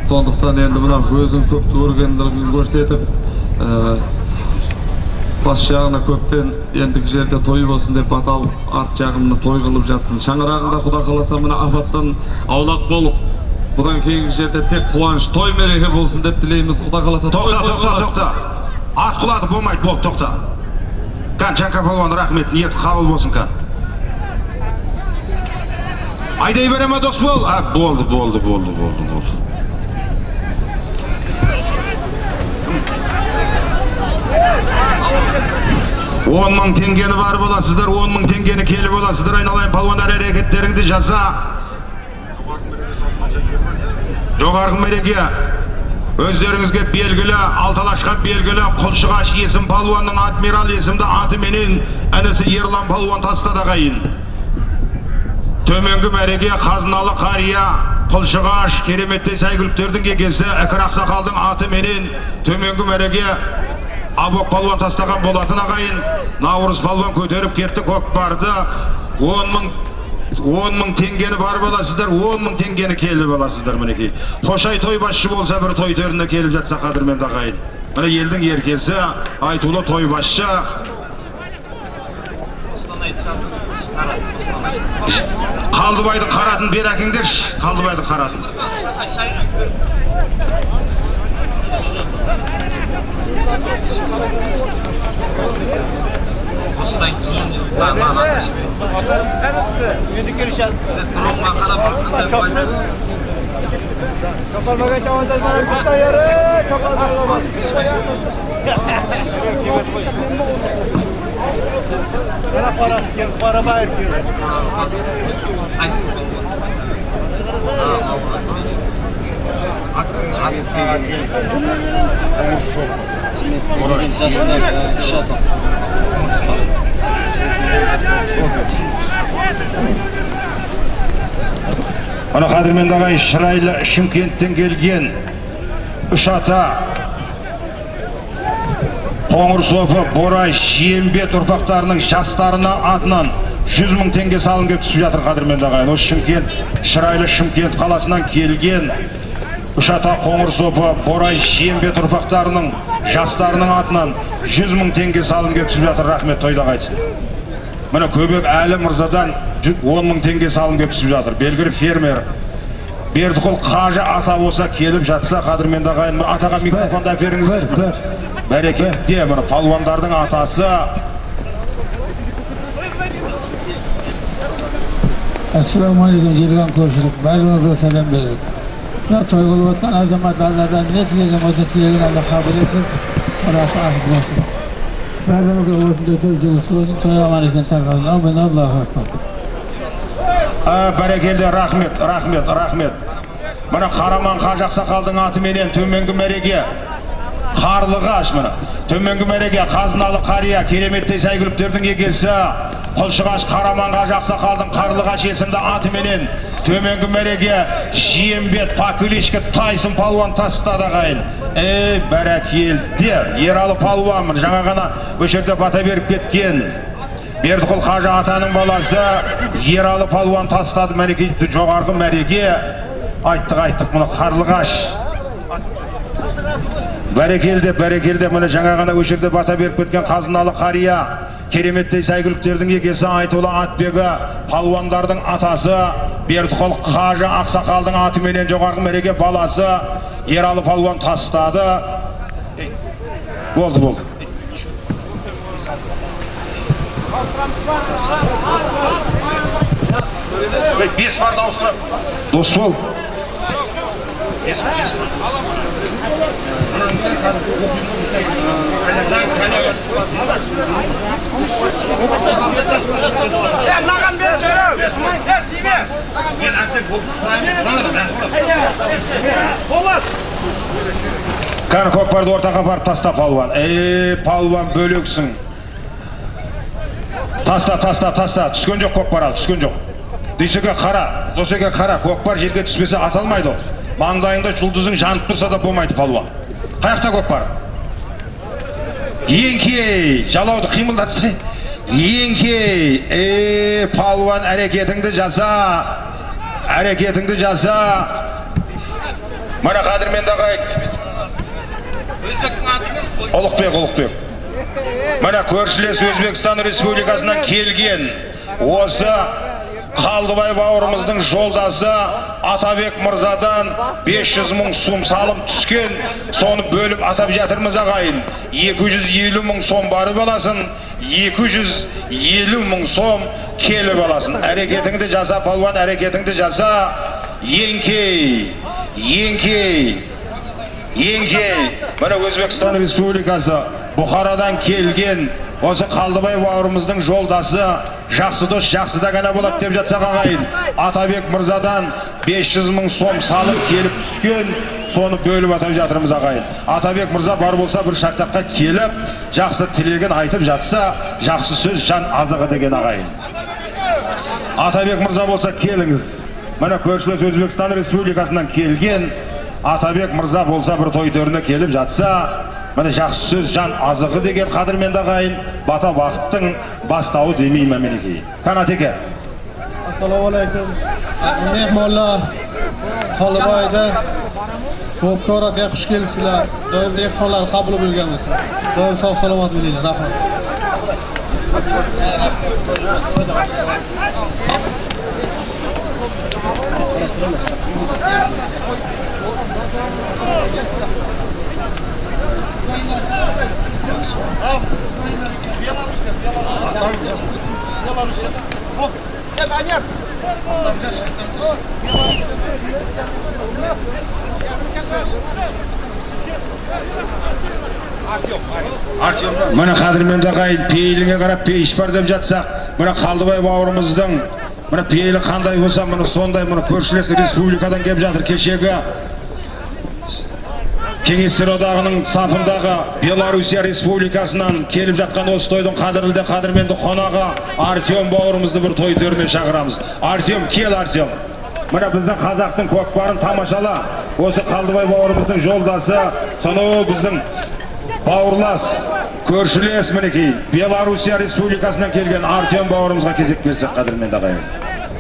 Сондықтан енді мына өзің көпті көргендігін көрсетіп, бас жағына көптен ендігі жерде той болсын деп аталып, арт жағымны той қылып жатсын. Шаңырағында Құда қаласа мына апаттан аулақ болып, бұдан кейінгі жерде тек қуаныш, той мереке болсын деп тілейміз. Құда қаласа. Тоқта. Ат құлады болмайды, бол, тоқта. Жанка Палуан, рахмет, ниет қабыл болсын қан. Айдай бере ма дос бол? Болды. 10 мың теңгені бар боласыздар, 10 мың теңгені келіп боласыздар. Айналайын палуандар, әрекеттеріңді жаса. Жоғарғы мереке өздеріңізге белгілі, Алталашқа белгілі Құлшығаш есім палуанның адмирал есімді атыменен інісі Ерлан Палуан тастады ағайын. Төменгі мәреге Қазыналы қария, Құлшығаш, кереметтей сәйгүліктердің кекесі Әкір Ақсақалдың атыменен төменгі мәреге Абок Палуан тастаған болатын ағайын. Наурыз Палуан көтеріп кетті көкпарды. 10 мың теңгені бар боласыздар, 10 мың теңгені келіп боласыздар мінекей. Қошай той басшы болса бір той төріне келіп жатса қадірменді ағайын. Міне елдің еркесі, айтулы той басшы. Қалдыбайдың қаратын бер әкеңдерші, Қалдыбайдың қаратын. Осыдан кейін енді келішеді. Тұрымға қарап қандай пайдасы. Çapalmağa çavazlar bana bir tayarı, çapallarla bak. Bana parası gel, para bayır gel. Ана қадірменді ағайын, Шырайлы Шымкенттен келген үш ата Қоңырсопы, Борай, Жиембет ұрпақтарының жастарына атынан 100 мың теңге салым кеп түсіп жатыр қадірменді ағайын. Осы Шымкент, Шырайлы Шымкент қаласынан келген үш ата Қоңырсопы, Борай, Жиембет ұрпақтарының жастарының атынан 100 мың теңге салым кеп түсіп жатыр. Рахмет, тойда қайтсын. Міне Көбек Әлі мырзадан 10 мың теңге салым кеп түсіп жатыр. Белгілі фермер Бердіқұл Қажы ата болса келіп жатса қадірменді ағайын. Атаға микрофонды әперіңіз. Бәрекетте, міне палуандардың атасы. Assalamu alaikum jelgan ko'pchilik, bарлығыңызға сәлем бердік. Той қылып отқан азамат Алладан не тілеген болса тілегін Алла қабыл етсін, мұрасы ашық болсын. Барлығыңызға осындай той жұмысы болсын, той аман есен тарқалсын. Аумин, Аллаху акбар. Бәрекелді, рахмет. Мына Қараман Қажы Ақсақалдың атыменен төменгі мәреге Қарлығаш, мына төменгі мәреге Қазыналы қария, кереметтей сәйгүліктердің егесі Құлшығаш Қараман Қажы Ақсақалдың Қарлығаш есімді атыменен төменгі мәреге Жиембет Пакулишкі Тайсын палуан тастады ағайын. Бәрекелді, Ералы палуанмын, жаңа ғана өшерде бата беріп кеткен Бердіқұл Қажы атаның баласы Ералы палуан тастады мәреке, жоғарғы мәреге. Айттық, мұны Қарлығаш. Бәрекелді, мұны жаңа ғана өшерде бата беріп кеткен Қазыналы қария, кереметтей сәйгүліктердің егесі Айтулы Атбегі, палуандардың атасы Бердіқұл Қажы Ақсақалдың атыменен жоғарғы мәреге баласы Ералы палуан тастады. Болды. Бес бар дауыстырып. Дос бол. Kan көкпарды ортаға апарып таста палуан. Палуан бөлексің. Таста. Түскен жоқ көкпар ал, түскен жоқ. Дүйсеге қара, досеге қара. Көкпар жерге түспесе аталмайды. Маңдайында жұлдызың жанып тұрса да болмайды палуан. Қаяқта көкпар? Еңкей, жалауды қимылдатсай. Еңкей, палуан әрекетіңді жаса. Мына қадірменді ағай. Ұлықбек. Мына көршілес Өзбекстан Республикасынан келген осы Қалдыбай бауырымыздың жолдасы Атабек мырзадан 500 мың сом салым түскен. Соны бөліп атап жатырмыз ағайын. 250 мың сом барып аласың, 250 мың сом келіп аласың. Әрекетіңді жаса палуан, әрекетіңді жаса. Еңкей. Мына Өзбекстан Республикасы Бұхарадан келген осы Қалдыбай бауырымыздың жолдасы, жақсы дос жақсыда ғана болады деп жатсақ ағайын. Атабек мырзадан 500 мың сом салып келіп түскен, соны бөліп атап жатырмыз ағайын. Атабек мырза бар болса бір шақтаққа келіп, жақсы тілегін айтып жатса, жақсы сөз жан азығы деген ағайын. Атабек мырза болса келіңіз. Мына көршілес Өзбекстан Республикасынан келген Атабек мырза болса бір той төріне келіп жатса, міне жақсы сөз жан азығы деген қадірменді ағайын, бата бақыттың бастауы демеймін менекей. Канатеке. Assalomualaikum. Mehmonlar Qalbayda ko'p-ko'rga xush kelibsizlar. Doim mehmonlar qabul bo'lganmiz. Doim sog' salomat bo'linglar. Rahmat. Мына қадірменді ағайын, пейіліңе қарап пейіш бар деп жатсақ, мына Қалдыбай бауырымыздың мына пейілі қандай болса, мына сондай мына көршілес республикадан келіп жатыр. Кешегі Кеңестер одағының сапындағы Белоруссия республикасынан келіп жатқан осы тойдың қадірменді қонағы Артем бауырымызды бір той төріне шақырамыз. Артем, кел Артем. Мына біздің қазақтың көкпарын тамашала. Осы Қалдыбай бауырымыздың жолдасы, сонау біздің бауырлас, көршілес мінекей Белоруссия республикасынан келген Артем бауырымызға кезек берсек қадірменді ағайын.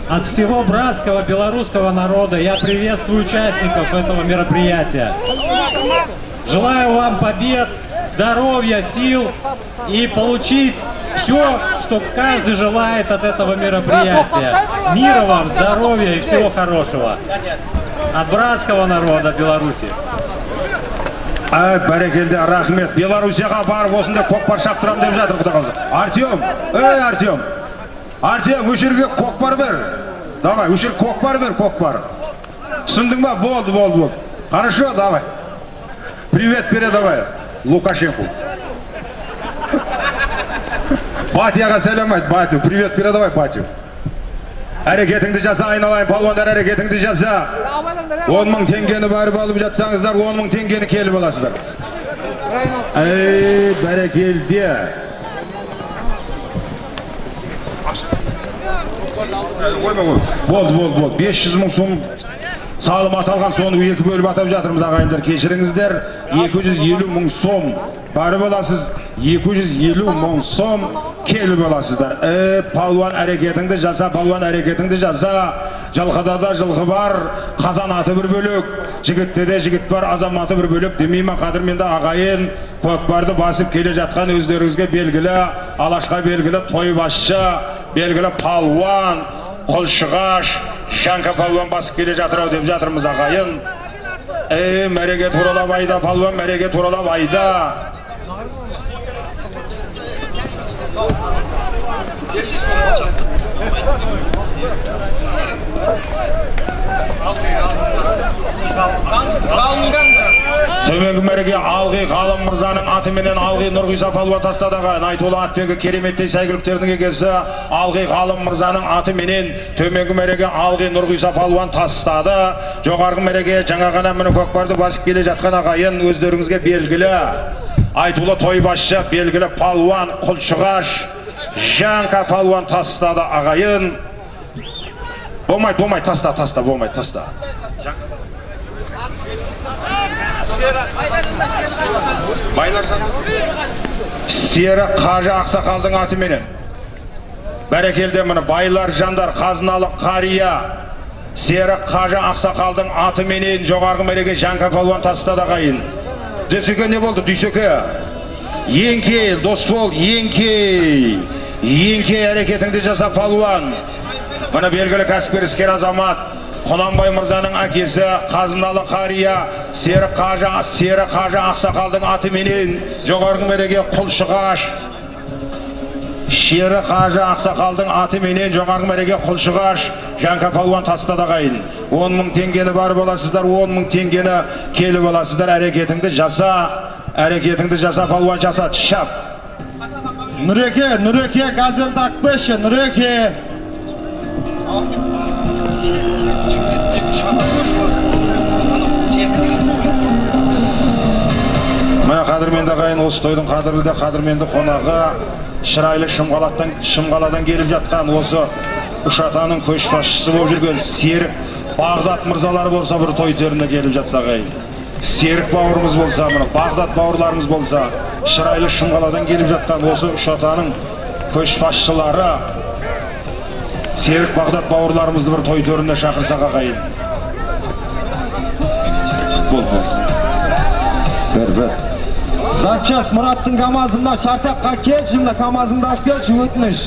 От всего братского белорусского народа я приветствую участников этого мероприятия. Желаю вам побед, здоровья, сил и получить все, что каждый желает от этого мероприятия. Мира вам, здоровья и всего хорошего. От братского народа Беларуси. Бәрекелді, рахмет. Белоруссияға барып осында көкпар шаптырам деп жатыр құда қалды. Артем! Артем, өшерге көкпар бер. Давай, өшер көкпар бер, көкпар. Түсіндің ба? Болды. Хорошо, давай. Привет бере, давай. Лукашенко. Батяға сәлем айт, Батя. Привет бере, давай, Батя. Әрекетіңді жаса, айналайын, палуандар, әрекетіңді жаса. 10 мың теңгені барып алып жатсаңыздар, 10 мың теңгені келіп аласыздар. Бәрекелді. Болды. 500 мың сом салым аталған, соны екі бөліп атап жатырмыз ағайындар. Кешіріңіздер, 250 мың сом барып аласыз, 250 мың сом келіп аласыздар. Палуан әрекетіңді жаса, Жылқыда да жылқы бар, қазан аты бір бөлік, жігітте де жігіт бар, азаматы бір бөлік демеймін қадірменді ағайын. Көкпарды басып келе жатқан өздеріңізге белгілі, Алашқа белгілі тойбасшы, белгілі палуан, құлшығаш, жанка палуан басып келе жатыр деп жатырмыз ағайын. Мәреге туралап айда, палуан мәреге туралап айда. төменгі мәреге Алғи Ғалым мырзаның атыменен Алғи Нұрғиса палуан тастады ағайын. Айтулы атбегі кереметтей сәйгіліктердің егесі Алғи Ғалым мырзаның атыменен төменгі мәреге Алғи Нұрғиса палуан тастады. Жоғарғы мәреге жаңа ғана міне көкпарды басып келе жатқан ағайын, өздеріңізге белгілі айтулы тойбасшы, белгілі палуан Құлшығаш Жанка палуан тастады ағайын. Болмайды, таста, болмайды, таста. Сері Қажы Ақсақалдың атыменен бәрекелді міне байлар жандар қазыналы қария Сері Қажы Ақсақалдың атыменен жоғарғы мәреге Жанка палуан тастады ағайын. Дөсеке не болды? Дүйсеке еңкей, дос бол, еңкей әрекетіңді жаса палуан. Міне белгілі кәсіпкер іскер азамат Құнанбай мырзаның әкесі қазыналы қария Сері Қажы Ақсақалдың атыменен жоғарғы мәреге Құлшығаш Сері Қажы Ақсақалдың атыменен жоғарғы мәреге Құлшығаш Жанка палуан тастады ағайын. 10 мың теңгені барып аласыздар, 10 мың теңгені келіп аласыздар. Әрекетіңді жаса палуан, жаса шап. Нүреке газелді ақпеші, Нүреке. Мына қадірменді ағайын, осы тойдың қадірменді қонағы шырайлы Шымғаладан келіп жатқан осы Ұшатаның көшбасшысы болып жүрген Серік Бағдат мырзалар болса, бір той теріне келіп жатса ағайын. Серік бауырымыз болса, мына Бағдат бауырларымыз болса, шырайлы Шымғаладан келіп жатқан осы Ұшатаның көшбасшылары Серік Бағдат бауырларымызды бір той теріне шақырсақ ағайын. Бір. Запчас Мұраттың камазында шартаққа келші, мына камазында алып келші, өтініш.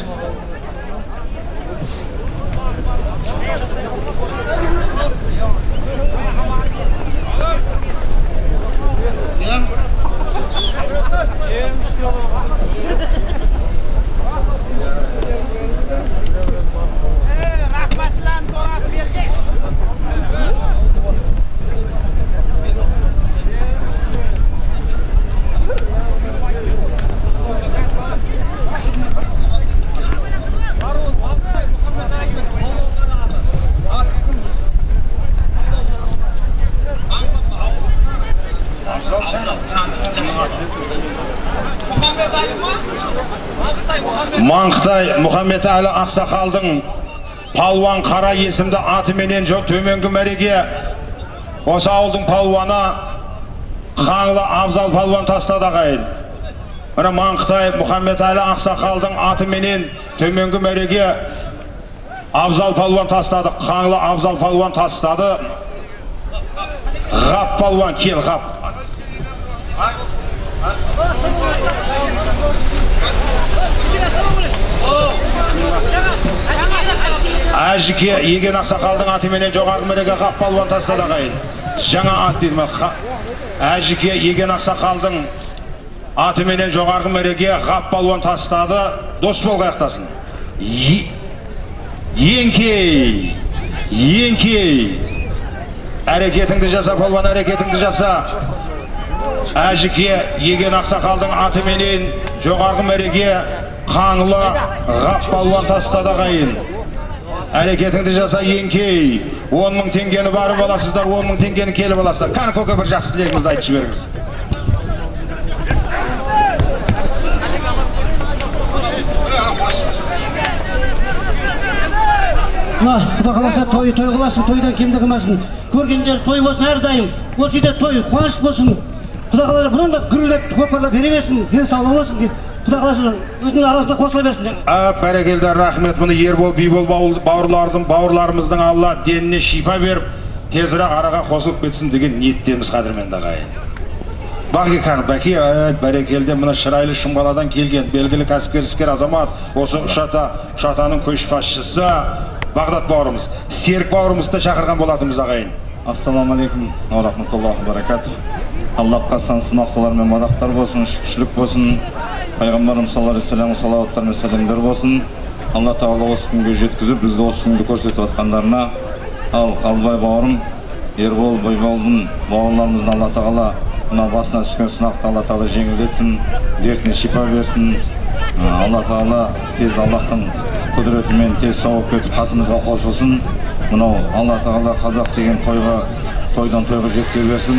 Маңқытай Мұхаммедәлі Ақсақалдың палуан қара есімді атыменен төменгі мәреге осы ауылдың палуаны Қаңлы Абзал палуан тастады ағайын. Мына Маңқытай Мұхаммедәлі Ақсақалдың атыменен төменгі мәреге Абзал палуан тастады, Қаңлы Абзал палуан тастады. Ғап палуан, кел ғап. Әжіке Еген Ақсақалдың атыменен жоғарғы мәреге Ғап палуан тастады ағайын. Жаңа ат дейді ме? Әжіке Еген Ақсақалдың атыменен жоғарғы мәреге Ғап палуан тастады. Дос бол қаяқтасын. Еңкей. Әрекетіңді жаса палуан, әрекетіңді жаса. Әжіке Еген Ақсақалдың атыменен жоғарғы мәреге Қаңлы Ғап палуан тастады ағайын. Әрекетіңді жаса еңкей. 10 мың теңгені барып аласыздар, 10 мың теңгені келіп аласыздар. Қаны көке бір жақсы тілегіңізді айтып жіберіңіз. Құда қаласа той қыласын, тойдан кемді қылмасын. Көргендер той болсын әрдайым. Осы үйде той, қуаныш болсын. Құда қаласа бұдан да гүрілдеп көкпарлап бере берсін, денсаулығы болсын деп. Құда қаласа өзінің арасында қосыла берсін. Бәрекелді, рахмет. Мұны Ербол, Бибол бауырларымыздың Алла деніне шипа беріп, тезірек араға қосылып кетсін деген ниеттеміз қадірменді ағайын. Бәке, бәрекелді, мұны шырайлы Шымғаладан келген белгілі кәсіпкер азамат, осы Ұшатаның көшбасшысы Бағдат бауырымыз, Серік бауырымызды шақырған болатымыз ағайын. Ассаламу алейкум ва рахматуллахи ва баракатух. Аллахқа сансыз мақтаулар мен мадақтар болсын, шүкірлік болсын. Пайғамбарымыз саллаллаху алейхи ва саллям салауаттар мен сәлемдер болсын. Алла тағала осы күнге жеткізіп, бізді осы күнді көрсетіп жатқандарына, ал Қалдыбай бауырым, Ербол Байболдың бауырларымыздың Алла тағала мына басына түскен sınaқты Алла Тағала жеңілдетсін, дертіне шипа берсін. Алла Тағала тез Аллахтың құдіретімен тез сауып кетіп қасымызға қосылсын. Мынау Алла Тағала қазақ деген тойдан тойға жеткізе берсін.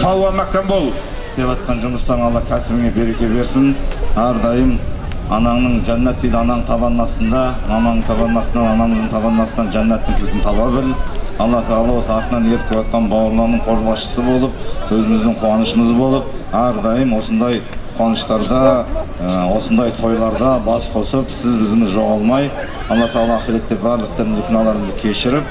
Палуан Мәккем бол. Істеп жатқан жұмыстан Алла кәсібіңе береке берсін. Әрдайым анаңның жәннат дейді, анаң табанның астында, маманың табанның астынан, анамыздың табанның астынан жәннаттың кілтін таба біл. Алла Тағала осы артынан ертіп жатқан бауырларының қорғаншысы болып, өзіміздің қуанышымыз болып, әрдайым осындай қуаныштарда, осындай тойларда бас қосып, сіз бізіміз жоғалмай, Алла Тағала ақиретте барлықтарымызды күнәларымызды кешіріп,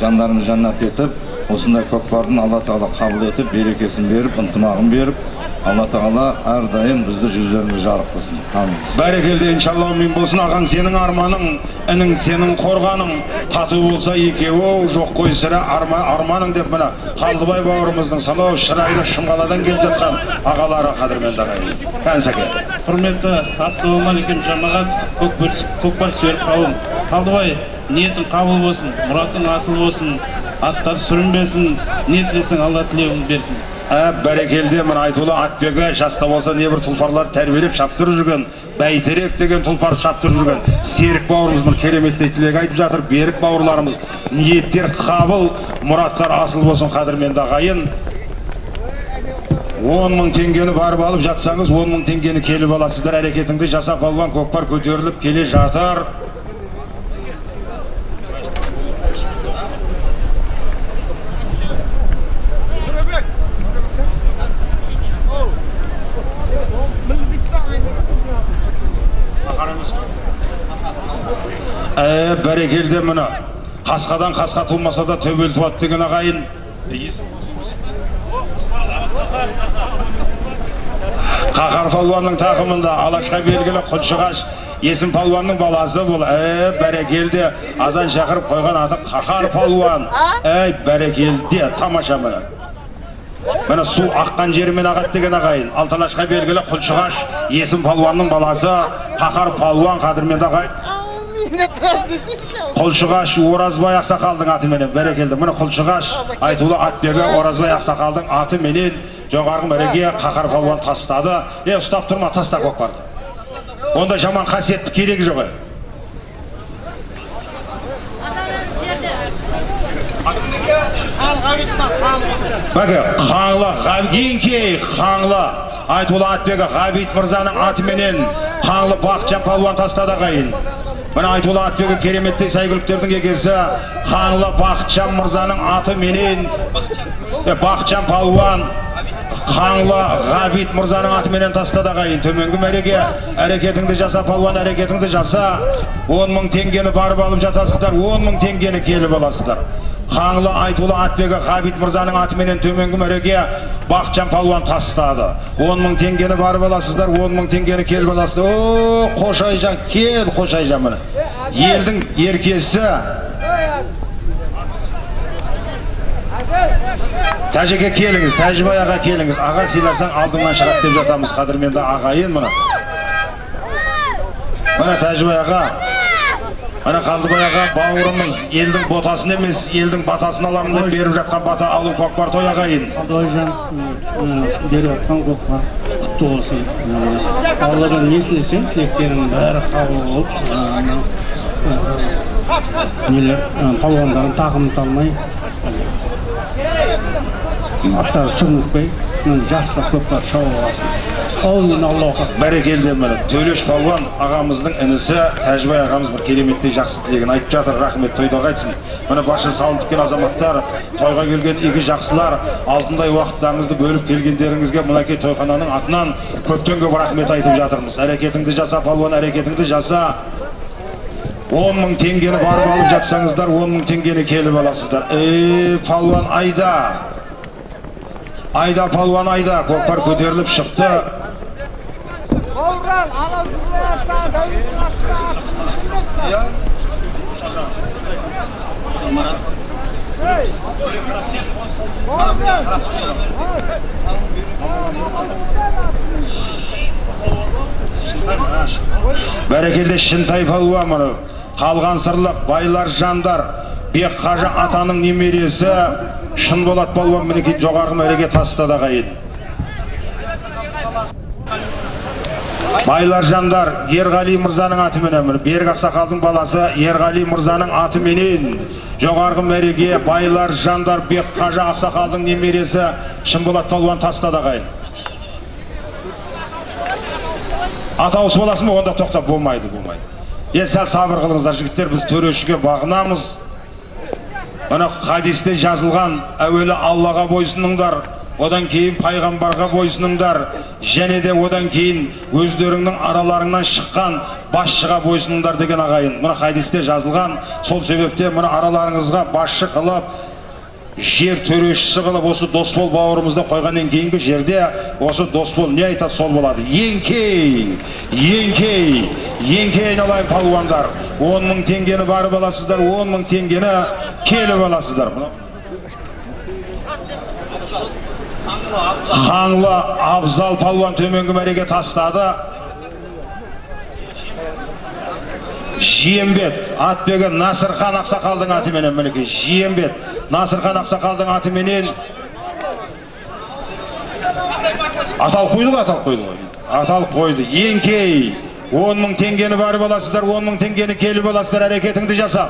жандарымызды жәннат етіп, осындай көкпардың Алла Тағала қабыл етіп, берекесін беріп, ынтымағын беріп, Алла Тағала әрдайым бізді жүздерімізді жарық қылсын. Амин. Бәрекелді, иншалла мен болсын. Ағаң сенің арманың, інің сенің қорғаның, тату болса екеуі, жоқ қой сірә арманың деп мына Қалдыбай бауырымыздың сонау шырайлы Шымқаладан келіп жатқан ағалары қадірменді ағайын. Кәнсәке. Құрметті ассалаумағалейкум жамағат, көкпар сүйер қауым. Қалдыбай, ниетің қабыл болсын, мұратың асыл болсын, аттар сүрінбесін, не тілесің Алла тілеуін берсін. Бәрекелде мына Айтулы Атбегі жаста болса небір тұлпарлар тәрбиелеп шаптырып жүрген, Бәйтерек деген тұлпар шаптырып жүрген Серік бауырымыз бір кереметтей тілек айтып жатыр. Берік бауырларымыз ниеттер қабыл, мұраттар асыл болсын қадірменді ағайын. 10 мың теңгені барып алып жатсаңыз, 10 мың теңгені келіп аласыздар. Әрекетіңді жасап алған көкпар көтеріліп келе жатыр. Бәрекелде мұны қасқадан қасқа тумаса да төбел туады деген ағайын. Қақар палуанның тақымында алашқа белгілі Құлшығаш Есім палуанның баласы бұл. Бәрекелде азан шақырып қойған аты Қақар палуан. Бәрекелде тамаша мұны. Мына су аққан жерімен ағат деген ағайын. Алталашқа белгілі Құлшығаш Есім палуанның баласы Қақар палуан қадірменді ағайын. Құлшығаш Оразбай ақсақалдың атыменен бәрекелді. Мына Құлшығаш Айтулы Атбегі Оразбай ақсақалдың атыменен жоғарғы мәреге Қақар палуан тастады. Ұстап тұрма, таста көкпарды. Онда жаман қасиетті керек жоқ. Бәке, қаңлы, ғабгенкей қаңлы Айтулы Атбегі Ғабит мырзаның атыменен қаңлы Бақытжан палуан тастады ағайын. Мына Айтулы Атбегі кереметтей сәйгүліктердің егесі қаңлы Бақытжан мырзаның аты менен Бақытжан палуан қаңлы Ғабит мырзаның аты менен тастады ағайын. Төменгі мәреге әрекетіңді жаса палуан, әрекетіңді жаса. 10 мың теңгені барып алып жатасыздар, 10 мың теңгені келіп аласыздар. Қаңлы Айтулы Атбегі Ғабит мырзаның аты менен төменгі мәреге Бақытжан палуан тастады. 10 мың теңгені барып аласыздар, 10 мың теңгені келіп аласыздар. Қошайжан, кел Қошайжан мұны. Елдің еркесі. Тәжеке келіңіз, Тәжібай аға келіңіз. Аға сыйласаң алдыңнан шығат деп жатамыз қадірменді ағайын мұны. Мына Тәжібай аға, мына Қалдыбай аға бауырымыз елдің ботасын емес, елдің батасын аламын деп беріп жатқан бата алу көкпар той ағайын. Қалдыбайжан беріп жатқан көкпар құтты болсын. Алладан не тілесең, тілектерінің бәрі қабыл болып, палуандарын тағымын талмай, аттары сүрінікпей, жақсылық көкпар шауып аласың. Бәрекелді мені Төлеш палуан ағамыздың інісі Тәжібай ағамыз бір кереметтей жақсы тілегін айтып жатыр. Рахмет, тойда қайтсын. Мені башы салынып келген азаматтар, тойға келген игі жақсылар, алтындай уақыттарыңызды бөліп келгендеріңізге мұнакей тойхананың атынан көптен көп рахмет айтып жатырмыз. Әрекетіңді жаса палуан, әрекетіңді жаса. 10 мың теңгені барып алып жатсаңыздар, 10 мың теңгені келіп аласыздар. Палуан айда. Айда палуан айда, көкпар көтеріліп шықты. Бәрекелде Шынтай палуан мұны. Қалған сырлық байлар жандар, Бек Қажы атаның немересі Шынболат палуан мінекей жоғарғы мәреге тастады ағайын. Байлар жандар Ерғали мырзаның атыменен, Берік ақсақалдың баласы Ерғали мырзаның атыменен жоғарғы мәреге Байлар жандар Бек Қажы ақсақалдың немересі Шынболат палуан тастады ағайын. Атауыз боласың ба, онда тоқтап болмайды. Сәл сабыр қылыңыздар жігіттер, біз төрешіге бағынамыз. Мына хадисте жазылған, әуелі Аллаға бойсыныңдар, одан кейін пайғамбарға бойсыныңдар, және де одан кейін өздеріңнің араларыңнан шыққан басшыға бойсыныңдар деген ағайын. Мына хадисте жазылған, сол себепте мына араларыңызға басшы қылып, жер төрешісі қылып, осы Досбол бауырымызды қойғаннан кейінгі жерде осы Досбол не айтады, сол болады. Еңкей айналайын палуандар, 10 мың теңгені барып аласыздар, 10 мың теңгені келіп аласыздар. Хаңлы Абзал палуан төменгі мәреге тастады. Жиембет атбегі Насырхан ақсақалдың атыменен, мінекей Жиембет Насырхан ақсақалдың атыменен аталып қойды. Еңкей 10 мың теңгені барып аласыздар, 10 мың теңгені келіп аласыздар, әрекетіңді жасап.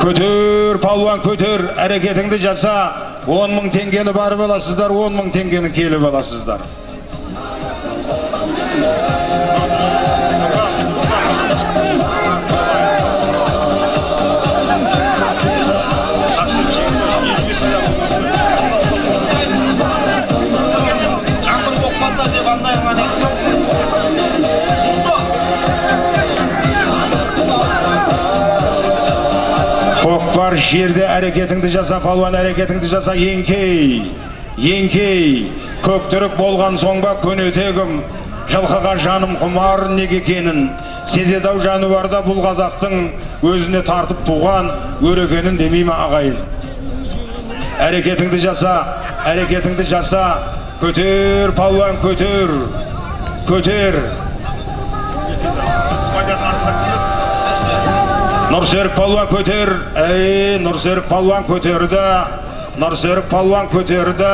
Көтер, палуан көтер, әрекетіңді жаса, 10 мың теңгені барып аласыздар, 10 мың теңгені келіп аласыздар. Көкпар жерде әрекетіңді жаса, палуан әрекетіңді жаса. Еңкей көктірік болған соң ба көнетегім, жылқыға жаным құмар неге екенін, сезедау жануарда бұл қазақтың өзіне тартып туған өрекенін демейме ағайын. Әрекетіңді жаса, көтер палуан, көтер. Нұрсерік палуан көтер, Нұрсерік палуан көтерді,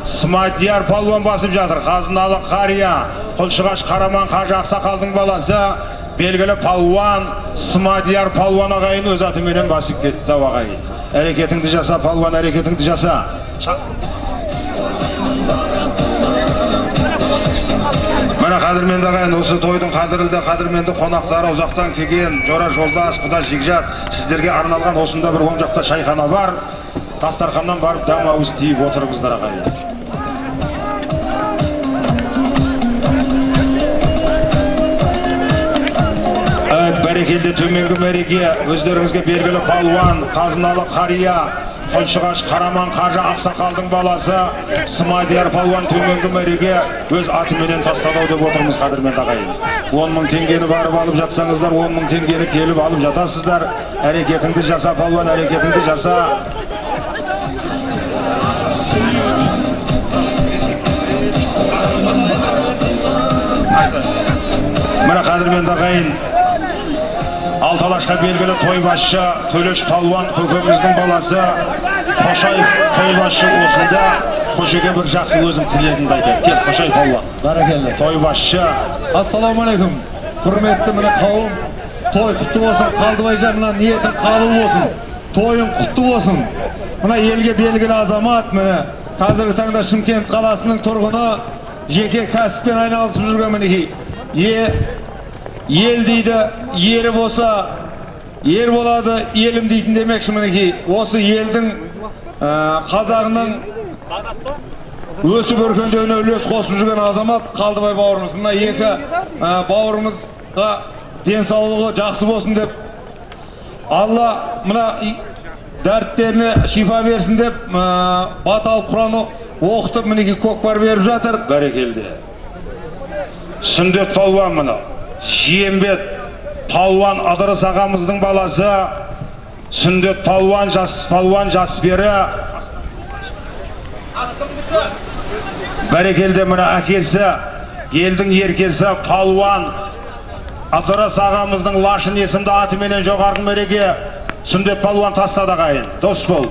Смадияр палуан басып жатыр, Қазыналы қария, Құлшығаш Қараман Қажы ақсақалдың баласы, белгілі палуан, Смадияр палуан ағайын өз атыменен басып кетті ағайын. Әрекетіңді жаса, палуан, әрекетіңді жаса. Мына қадірменді ағайын, осы тойдың қадірменді қонақтары, ұзақтан келген жора жолдас, құда жекжат, сіздерге арналған осында бір оң жақта шайхана бар. Дастарханнан барып дамауыз тиіп отырыңыздар ағайын. Бәрекелді төменгі мәреге өздеріңізге белгілі палуан, Қазыналы қария, Құлшығаш Қараман Қажы ақсақалдың баласы Смадияр палуан төменгі мәреге өз атыменен тастадау деп отырмыз қадірменді ағайын. 10 мың теңгені барып алып жатсаңыздар, 10 мың теңгені келіп алып жатасыздар. Әрекетіңді жаса палуан, әрекетіңді жаса. Мына қадірменді ағайын, Алталашқа белгілі тойбасшы Төлеш палуан көкеміздің баласы Қошаев тойбасшы осында Қошеге бір жақсы өзің тілегіңді айтады. Кел, Қошаев палуан. Бәрекелді. Тойбасшы. Ассалаумалейкум. Құрметті міне қауым, той құтты болсын, Қалдыбай жағынан ниетің қабыл болсын, тойың құтты болсын. Мына елге белгілі азамат, міне қазіргі таңда Шымкент қаласының тұрғыны, жеке кәсіппен айналысып жүрген мінекей. Ел дейді, ері болса, ер болады, елім дейтін демекші мінекей. Осы елдің қазағының өсіп өркендеуіне үлес қосып жүрген азамат Қалдыбай бауырымыз. Мына екі бауырымызға денсаулығы жақсы болсын деп, Алла мына дәрттеріне шифа берсін деп, батал Құран оқытып мінекей көкпар беріп жатыр. Бәрекелді. Сүндет палуан мұны. Жиембет палуан Адырыс ағамыздың баласы, Сүндет палуан жас бері. Бәрекелді мұны әкесі, елдің еркесі палуан Адырыс ағамыздың Лашын есімді атыменен жоғарғы мәреге Сүндет палуан тастады ағайын. Дос бол.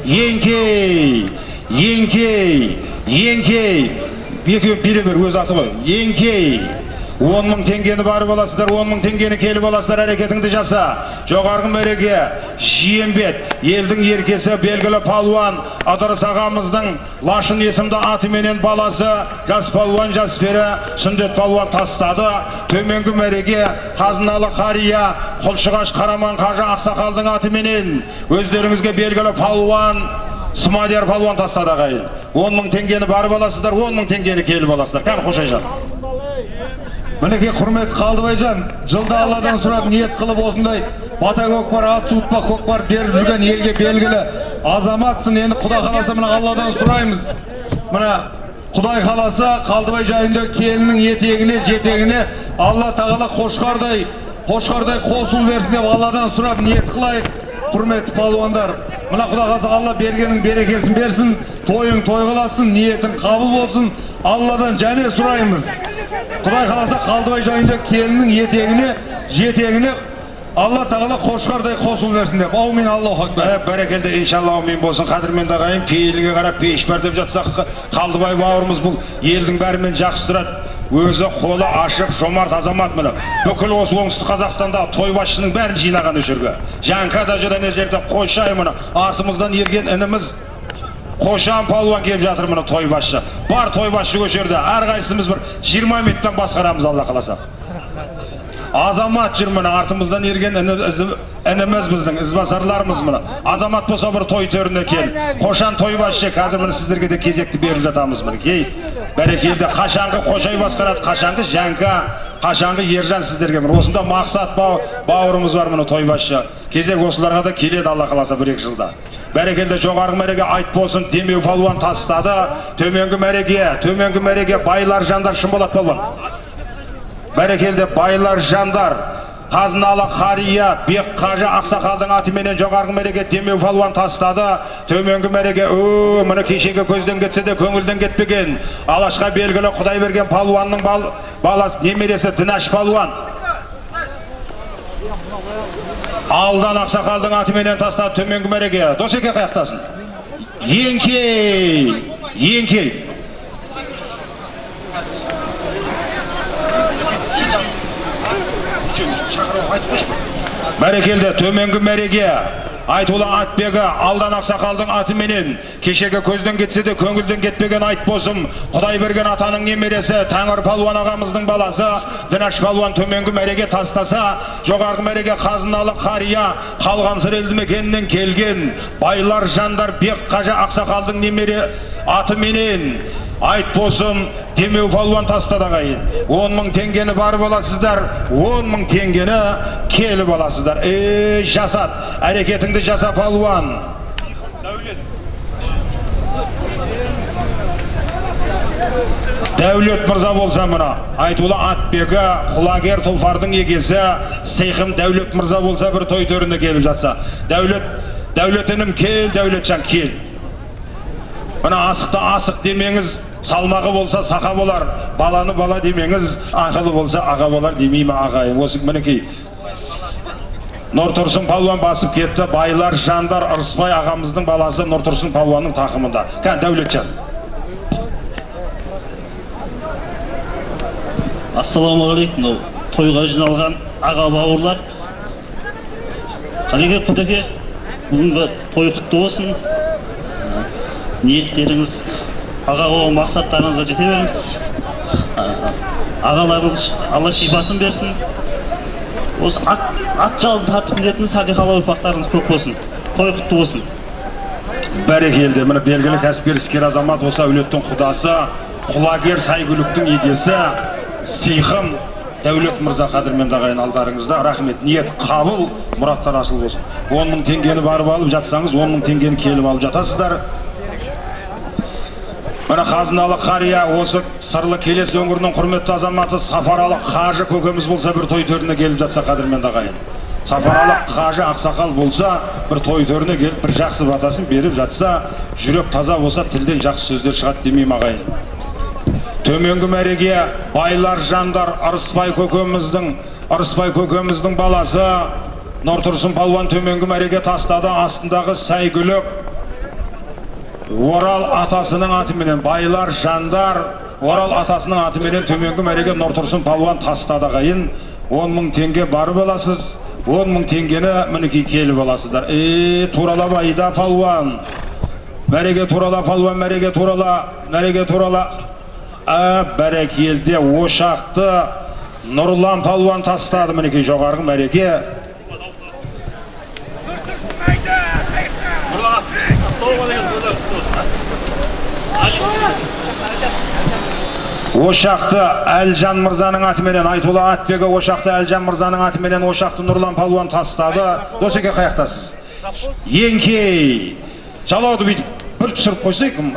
Еңкей, бері өз аты ғой. Еңкей. 10 мың теңгені барып аласыздар, 10 мың теңгені келіп аласыздар, әрекетіңді жаса. Жоғарғы мәреге, Жиембет, елдің еркесі, белгілі палуан, Ыдырыс ағамыздың Лашын есімді атыменен баласы, жас палуан, жас пері, Сүндет палуан тастады. Төменгі мәреге, Қазыналы қария, Құлшығаш Қараман қажы ақсақалдың атыменен, өздеріңізге белгілі палуан, Смадияр палуан тастады ағайын. 10 мың теңгені барып аласыздар, 10 мың теңгені келіп аласыздар. Қан Қошайжан. Мінекей құрмет Қалдыбайжан, жылда Алладан сұрап ниет қылып осындай бата көкпар, ат суытпа көкпар беріп жүрген елге белгілі азаматсың. Енді Құдай қаласа мына Алладан сұраймыз. Мына Құдай қаласа Қалдыбай жайында келінің етегіне, жетегіне Алла тағала қошқардай қосыл берсін деп Алладан сұрап ниет қылайық. Құрметті палуандар, мына Құдай қаласа Алла бергеннің берекесін берсін, тойың той қыласын, ниетің қабыл болсын. Алладан және сұраймыз. Құдай қаласа Қалдыбай жайында келінің етегіне, жетегіне Алла тағала қошқардай қосыл берсін деп. Аумин, Аллаху акбар. Бәрекелді, иншалла, аумин болсын. Қадірменді ағайын, пейілге қарап пейіш бар деп жатсақ, Қалдыбай бауырымыз бұл елдің бәрімен жақсы тұрады. Өзі қолы ашық, жомарт азамат міне. Бүкіл осы оңтүстік Қазақстанда той басшының бәрін жинаған өшерге. Жанкада жүрген жерде Қойшай міне, артымыздан ерген ініміз Қошан палуан келіп жатыр міне той басшы. Бар той басшы көшерде, әрқайсымыз бір 20 минуттан басқарамыз Алла қаласа. Азамат жүр міне, артымыздан ерген ініміз біздің, ізбасарларымыз міне. Азамат болса бір той төріне кел. Қошан той басшы, қазір міне сіздерге де кезекті беріп жатамыз міне. Кей, бәрекелді, қашанғы Қошай басқарады, қашанғы Жанка, қашанғы Ержан сіздерге міне. Осында мақсат бауырымыз бар міне той басшы. Кезек осыларға да келеді Алла қаласа 1-2 жылда. Бәрекелді, жоғарғы мәреге айт болсын, Демеу палуан тастады. Төменгі мәреге байлар жандар Шымболат палуан. Бәрекелді, байлар жандар Қазыналы қария, Бек қажы ақсақалдың атыменен жоғарғы мәреге Демеу палуан тастады. Төменгі мәреге, мұны кешегі көзден кетсе де көңілден кетпеген. Алашқа белгілі Құдай берген палуанның баласы немересі Дінаш палуан. Алдан ақсақалдың атыменен тастады төменгі мәреге. Досеке қаяқтасын. Еңкей. Бәрекелді, төменгі мәреге Айтулы Атбегі Алдан ақсақалдың атыменен кешегі көзден кетсе де көңілден кетпеген айт болсын. Құдай берген атаның немересі Тәңір палуан ағамыздың баласы Дінаш палуан төменгі мәреге тастаса, жоғарғы мәреге Қазыналы қария қалған сыр елді мекенінен келген байлар жандар Бек қажы ақсақалдың немере атыменен айт болсын Демеу палуан тастады ағайын. 10 мың теңгені барып аласыздар, 10 мың теңгені келіп аласыздар. Жасат, әрекетіңді жаса палуан. Дәулет мырза болса мұна, Айтулы Атбегі, құлагер тұлпардың егесі, Сейхім Дәулет мырза болса бір той төрінде келіп жатса. Дәулетінім кел, Дәулетжан кел. Мұна асықты асық демеңіз, салмағы болса сақа болар, баланы бала демеңіз, ақылы болса аға болар демейме ағайын. Осы мінекей Нұртұрсын палуан басып кетті, байлар жандар Ырысбай ағамыздың баласы Нұртұрсын палуанның тақымында. Кән Дәулетжан. Ассаламағалейкум, тойға жиналған аға бауырлар. Қалеге Құдеке, бүгінгі той құтты болсын. Ниеттеріңіз, аға оған мақсаттарыңызға жете беріңіз. Ағаларыңыз Алла шипасын берсін. Осы ат жалын тартып білетін садиқалы ұрпақтарыңыз көп болсын. Той құтты болсын. Бәрекелді, міне белгілі кәсіпкер іскер азамат осы әулеттің құдасы, құлагер Сайгүліктің егесі, Сейхім Дәулет мырза қадірменді ағайын алдарыңызда. Рахмет, ниет қабыл, мұраттар асыл болсын. 10 мың теңгені барып алып жатсаңыз, 10 мың теңгені келіп алып жатасыздар. Мына Қазыналы қария осы Сырлы Келес өңірінің құрметті азаматы Сапаралы қажы көкеміз болса бір той төріне келіп жатса қадірменді ағайын. Сапаралы қажы ақсақал болса бір той төріне келіп бір жақсы батасын беріп жатса, жүрек таза болса тілден жақсы сөздер шығады демеймін ағайын. Төменгі мәреге байлар жандар Ырысбай көкеміздің баласы Нұртұрсын палуан төменгі мәреге тастады. Астындағы Сайгүлік Орал атасының атыменен байлар, жандар, Орал атасының атыменен төменгі мәреге Нұртұрсын палуан тастады ағайын. 10 мың теңге барып аласыз. 10 мың теңгені мінекей келіп аласыздар. Турала байда палуан. Мәреге турала палуан, мәреге турала, мәреге турала. Бәрекелде ошақты Нұрлан палуан тастады мінекей жоғарғы мәреге. Ошақты Әлжан мырзаның атыменен, Айтулла Атбегі Ошақты Әлжан мырзаның атыменен Ошақты Нұрлан палуан тастады. Досеке қаяқтасыз? Еңкей! Жалауды бүйтіп бір түсіріп қойсай кім?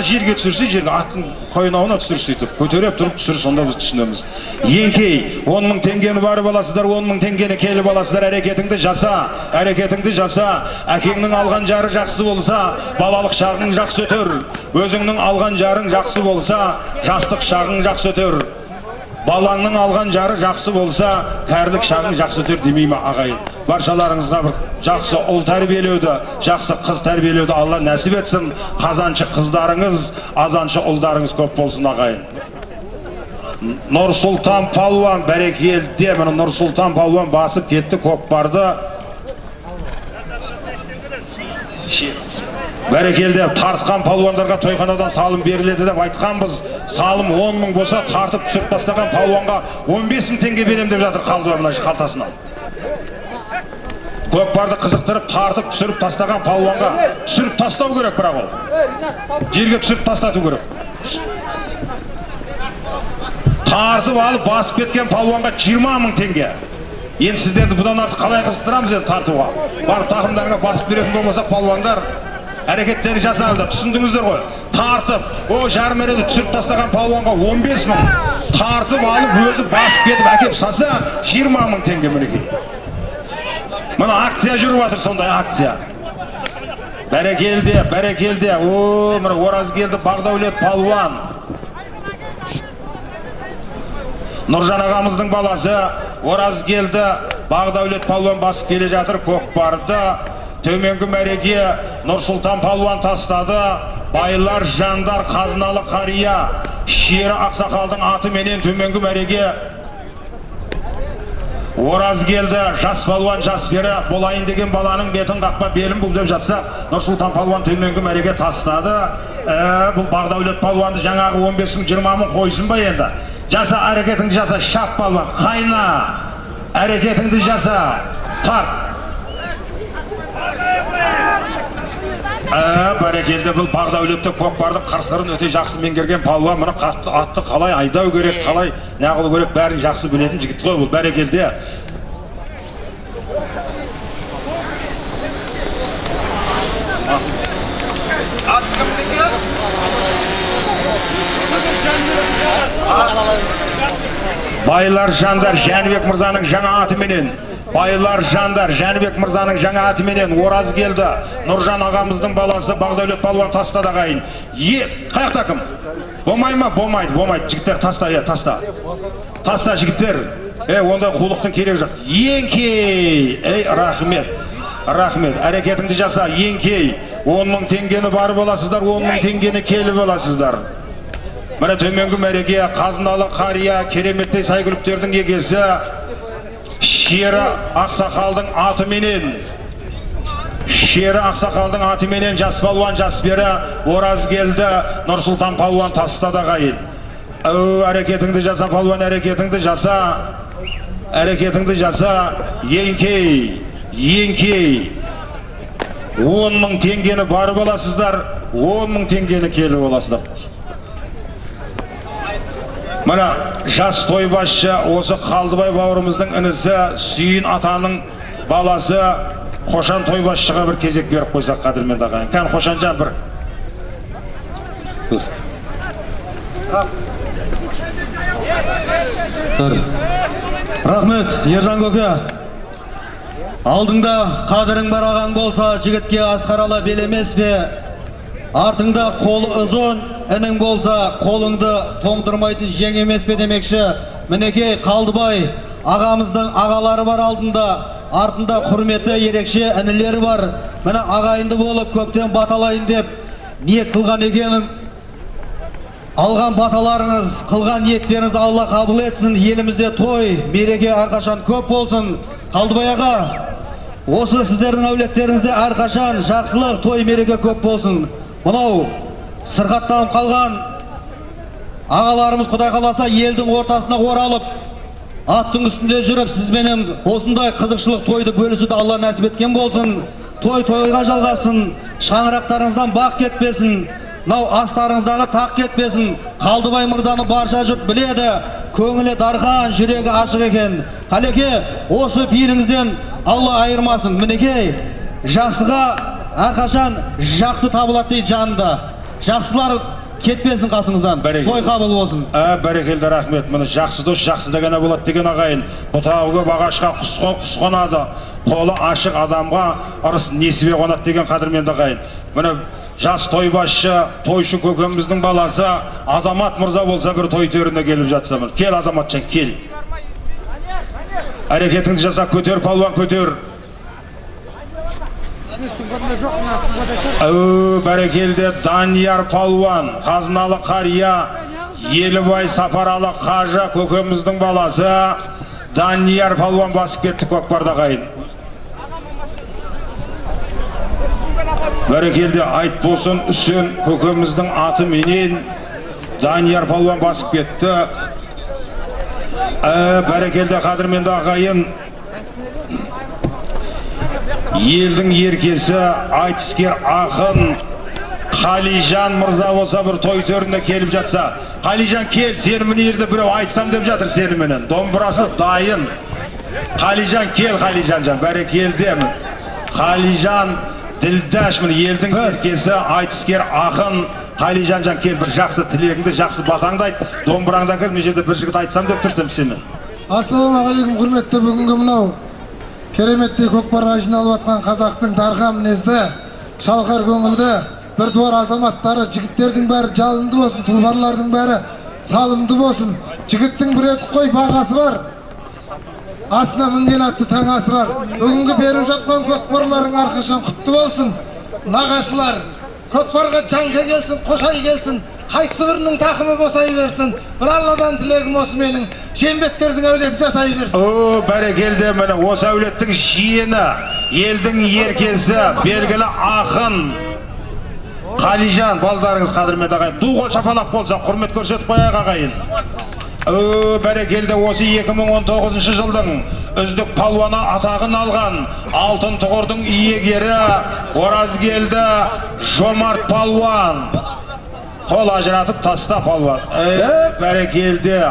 Жерге түсірсе, жерге аттың қойнауына түсірсе етіп, көтеріп тұрып түсір, сонда біз түсінеміз. Еңкей, 10 мың теңгені барып аласыздар, 10 мың теңгені келіп аласыздар, әрекетіңді жаса, әрекетіңді жаса. Әкеңнің алған жары жақсы болса, балалық шағың жақсы өтер. Өзіңнің алған жарың жақсы болса, жастық шағың жақсы өтер. Балаңның алған жары жақсы болса, кәрілік шағың жақсы өтер демей ме ағайын? Баршаларыңызға бір жақсы ұл тәрбиелеуді, жақсы қыз тәрбиелеуді Алла нәсіп етсін. Қазаншы қыздарыңыз, азаншы ұлдарыңыз көп болсын ағайын. Нұрсұлтан палуан бәрекелде, міне Нұрсұлтан палуан басып кетті көкпарды. Бәрекелде тартқан палуандарға тойханадан салым беріледі деп айтқанбыз. Салым 10 мың болса, тартып түсіріп тастаған палуанға 15 мың теңге берем деп жатыр қалдыбай мына қалтасынан. Көкпарды қызықтырып, тартып түсіріп тастаған палуанға түсіріп тастау керек, бірақ ол. Жерге түсіріп тастату керек. Тартып алып басып кеткен палуанға 20 мың теңге. Енді сіздерді бұдан артық қалай қызықтырамыз енді тартуға? Барып тақымдарыңа басып беретін болмаса палуандар әрекеттерді жасаңыздар, түсіндіңіздер ғой. Тартып, жарым мәреде түсіріп тастаған палуанға 15 мың, тартып алып өзі басып кетіп әкеп саса 20 мың теңге мінекей. Мына акция жүріп жатыр, сондай акция. Бәрекелде, бәрекелде. Мына Оразгелді Бағдаулет палуан. Нұржан ағамыздың баласы Оразгелді Бағдаулет палуан басып келе жатыр көкпарды. Төменгі мәреге Нұрсұлтан палуан тастады. Байлар, жандар, қазыналы қария, Шері Ақсақалдың аты менен төменгі мәреге Оразгелді жас палуан жас бері болайын деген баланың бетін қақпа белін бұл деп жатса, Нұрсұлтан палуан төменгі мәреге тастады. Бұл Бағдаулет палуанды жаңағы 15 мың 20 мың қойсын ба енді? Жаса, әрекетіңді жаса, шат палуан, қайна, әрекетіңді жаса, тарт. Бәрекелді бұл Бағдаулетті көкпардың қырсырын өте жақсы меңгерген палуан. Мұны атты қалай айдау керек, қалай нағылу керек, бәрін жақсы білетін жігіт қой бұл. Бәрекелді. Байлар, жандар, Жәнібек мырзаның жаңа атыменен. Байлар, жандар, Жәнібек мырзаның жаңа атыменен Оразгелді Нұржан ағамыздың баласы Бағдаулет палуан тастады ағайын. Қаяқта кім? Болмай ма? Болмайды, болмайды. Жігіттер таста, таста. Таста жігіттер. Ондай қулықтың керегі жоқ. Еңкей! Рахмет. Рахмет. Әрекетіңді жаса, еңкей. 10 мың теңгені барып аласыздар, 10 мың теңгені келіп аласыздар. Міне төменгі мәреге қазыналы қария, кереметтей сайгүліктердің егесі Шері Ақсақалдың атыменен, Шері Ақсақалдың атыменен жас палуан жас бері Оразгелді Нұрсұлтан палуан тастады ағайын. Әрекетіңді жаса палуан, әрекетіңді жаса, әрекетіңді жаса, еңкей, еңкей. 10 мың теңгені барып аласыздар, 10 мың теңгені келіп аласыздар. Мына жас тойбасшы осы Қалдыбай бауырымыздың інісі Сүйін атаның баласы Қошан тойбасшыға бір кезек беріп қойсақ қадірменді ағайын. Кән Қошанжан бір. Рахмет, Ержан көке. Алдыңда қадірің бар ағаң болса, жігітке асқарала белемес бе? Артыңда қолы ұзын, інің болса, қолыңды тоңдырмайтын жең емес пе демекші. Мінекей Қалдыбай ағамыздың ағалары бар алдында, артында құрметті ерекше інілері бар. Міне ағайынды болып көптен баталайын деп ниет қылған екенін, алған баталарыңыз, қылған ниеттеріңізді Алла қабыл етсін. Елімізде той, мереке әрқашан көп болсын. Қалдыбай аға, осы сіздердің әулеттеріңізде әрқашан жақсылық, той, мереке көп болсын. Мынау сырқаттанып қалған ағаларымыз Құдай қаласа елдің ортасына оралып, аттың үстінде жүріп, сізбенен осындай қызықшылық тойды бөлісуді Алла нәсіп еткен болсын. Той тойға жалғасын, шаңырақтарыңыздан бақ кетпесін, мынау астарыңыздағы тақ кетпесін. Қалдыбай мырзаны барша жұрт біледі, көңілі дархан, жүрегі ашық екен. Қалеке, осы пиріңізден Алла айырмасын. Мінекей, жақсыға әрқашан жақсы табылады дейді жанында. Жақсылар кетпесін қасыңыздан. Той қабыл болсын. Бәрекелді, рахмет. Міне жақсы дос жақсы дегені болады деген ағайын. Бұтағы көп ағашқа құс қонады, қолы ашық адамға ырыс несібе қонады деген қадірменді ағайын. Міне жас тойбасшы, тойшы көкеміздің баласы Азамат мырза болса бір той төріне келіп жатса. Кел Азаматжан, кел. Әрекетіңді жаса, көтер, палуан көтер. Бәрекелді Данияр палуан, қазыналы қария, Елібай сапаралы қажа көкеміздің баласы Данияр палуан басып кетті көкпарда қайын. Бәрекелді айт болсын Үсен көкеміздің аты менен Данияр палуан басып кетті. Бәрекелді қадірменді ағайын, елдің еркесі, айтыскер ақын Қалижан мырза болса бір той төріне келіп жатса. Қалижан, кел, сені міне ерді біреу айтсам деп жатыр сені менен. Домбырасы дайын. Қалижан, кел, Қалижан жан, бәрекелді. Қалижан Ділдәш, міне елдің еркесі, айтыскер ақын Қалижан жан, кел, бір жақсы тілегіңді, жақсы батаңды айт. Домбыраңдан кел, мен жерде бір жігіт айтсам деп тұрдым сені. Ассалаумағалейкум, құрметті, бүгінгі мынау кереметтей көкпарға жиналып жатқан қазақтың дархан мінезді, шалқар көңілді, біртуар азаматтары, жігіттердің бәрі жалынды болсын, тұлпарлардың бәрі салымды болсын. Жігіттің бір етіп қой бағасырар, астына мінген атты таң асырар. Бүгінгі беріп жатқан көкпарларың әрқашан құтты болсын. Нағашылар, көкпарға жанға келсін, қошай келсін, қайсы бірінің тақымы босай берсін. Бір Алладан тілегім осы менің, жембеттердің әулеті жасай берсін. Бәрекелді, міне осы әулеттің жиені, елдің еркесі, белгілі ақын Қалижан, балдарыңыз қадірменді ағайын, ду-қол шапалап болса, құрмет көрсетіп қояйық ағайын. Бәрекелді, осы 2019 жылдың үздік палуаны атағын алған алтын тұғырдың иегері Оразгелді Жомарт палуан. Қол ажыратып таста палуан. Бәрекелді.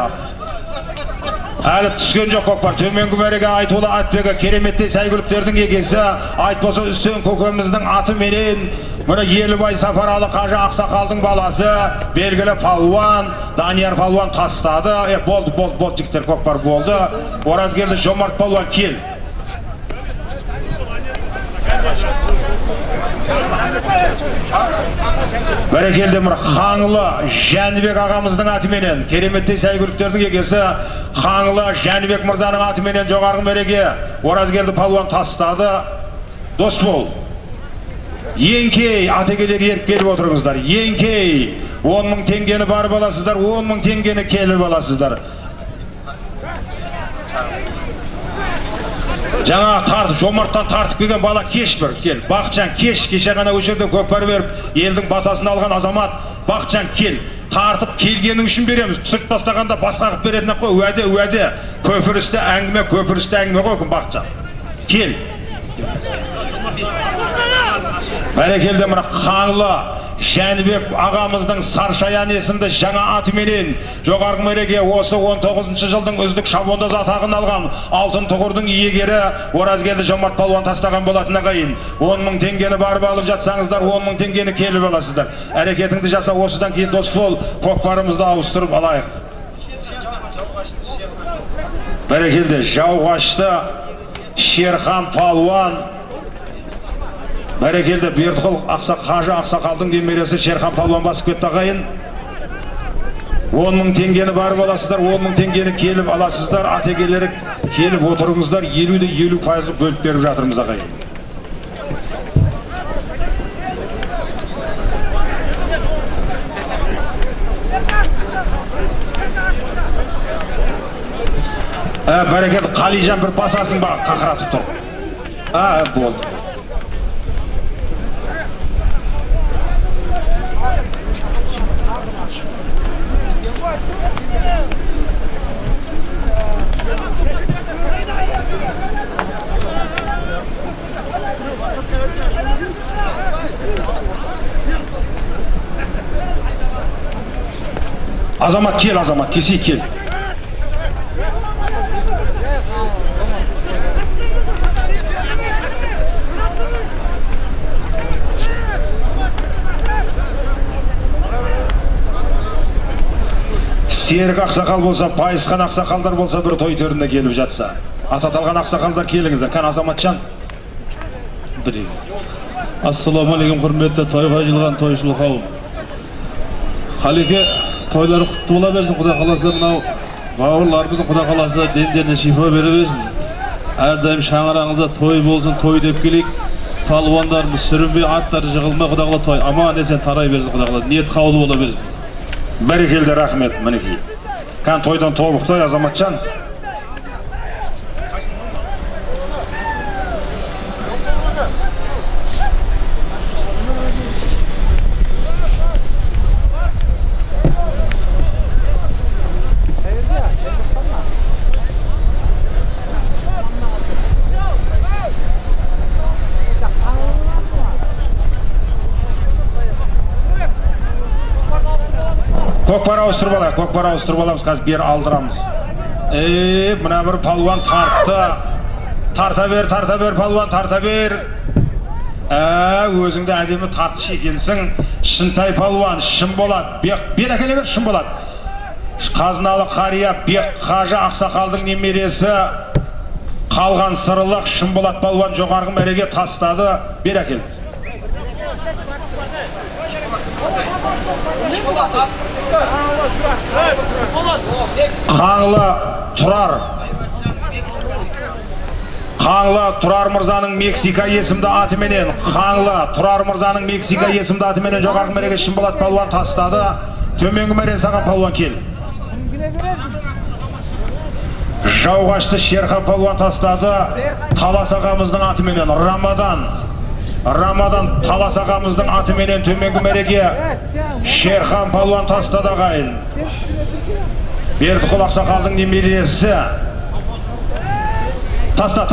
Әлі түскен жоқ көкпар. Төменгі мәреге айтулы атбегі кереметтей сәйгүліктердің егесі айт болса Үсен көкеміздің аты менен мына Елібай сапаралы қажы ақсақалдың баласы белгілі палуан Данияр палуан тастады. Болды жігіттер, көкпар болды. Оразгелді Жомарт палуан, кел. Бәрекелді, Қаңлы Жәнібек ағамыздың атыменен кереметтей сәйгүліктердің егесі Қаңлы Жәнібек мырзаның атыменен жоғарғы мәреге Оразгелді палуан тастады. Дос бол, еңкей атекелер еріп келіп отырыңыздар. Еңкей 10 мың теңгені барып аласыздар, 10 мың теңгені келіп аласыздар. Жаңа тартып, Жомарттан тартып келген бала кеш бір, кел. Бақытжан, кеш, кеше ғана өшерден көкпар беріп, елдің батасын алған азамат. Бақытжан, кел. Тартып келгенің үшін береміз. Сырт бастағанда басқа қып беретіне қой, уәде. Көпірісті әңгіме қойқын, Бақытжан. Кел. Бәрекелді, мына Қаңлы Жәнібек ағамыздың Саршаян есімді жаңа атыменен жоғарғы мәреге осы 19 жылдың үздік шабандоз атағын алған алтын тұғырдың иегері Оразгелді Жомарт палуан тастаған болатын ағайын. 10 мың теңгені барып алып жатсаңыздар, 10 мың теңгені келіп аласыздар. Әрекетіңді жаса, осыдан кейін дос бол, көкпарымызды ауыстырып алайық. Бәрекелді, Жауғашты Шерхан палуан, бәрекелді Бердіқұл қажы ақсақалдың немересі Шерхан палуан басып кетті ағайын. 10 мың теңгені барып аласыздар, 10 мың теңгені келіп аласыздар. Атегелері келіп отырыңыздар, 50% бөліп беріп жатырмыз ағайын. Бәрекелді, Қалижан бір басасын ба, қақыратып тұр. Болды. Азамат кел, Азамат, кесе кел. Серік ақсақал болса, пайысқан ақсақалдар болса, бір той төрінде келіп жатса. Ататалған ақсақалдар келіңіздер. Қан Азаматжан. Ассаламалейкум, құрметті тойға жиылған тойшыл қауым. Қалеке, тойлары құтты бола берсін, Құда қаласа, мынау бауырларымыздың Құда қаласа дендеріне шифа бере берсін. Әрдайым шаңырағыңызда той болсын, той деп келейік. Палуандарымыз сүрінбей, аттары жығылмай, Құда қала той аман есен тарай берсін, Құда қала. Ниет қаулы бола берсін. Бәрекелді, рахмет, мінекей. Қан тойдан тобықтай, Азаматжан. Көкпар ауыстырып аламыз, қазір бері алдырамыз. Мына бір палуан тартты. Тарта бер, палуан, тарта бер. Өзіңді әдемі тартшы екенсің. Шынтай палуан, шын болады. Бер әкеле бер, шын болады. Қазыналы қария, Бек Қажы ақсақалдың немересі. Қалған сырылық, шын болады палуан, жоғарғы мәреге тастады. Бер әкел. Қаңлы Тұрар мырзаның Мексика есімді атыменен, жоғарғы мәреге Шынболат палуан тастады. Төменгі мәрен саған палуан кел. Жауғашты Шерхан палуан тастады. Талас ағамыздың атыменен Рамадан Талас ағамыздың атыменен төменгі мәреге Шерхан палуан тастады ағайын. Бердіқұл ақсақалдың немересі. Таста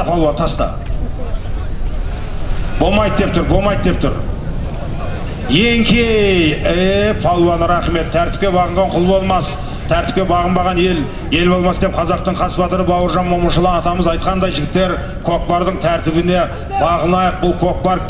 палуан, таста. Болмайды деп тұр. Еңкей, палуаны рахмет, тәртіпке бағынған құл болмас. Тәртіпке бағынбаған ел болмас деп қазақтың қас батыры Бауыржан Момышұлы атамыз айтқандай, жігіттер көкпардың тәртібіне бағынайық. Бұл көкпар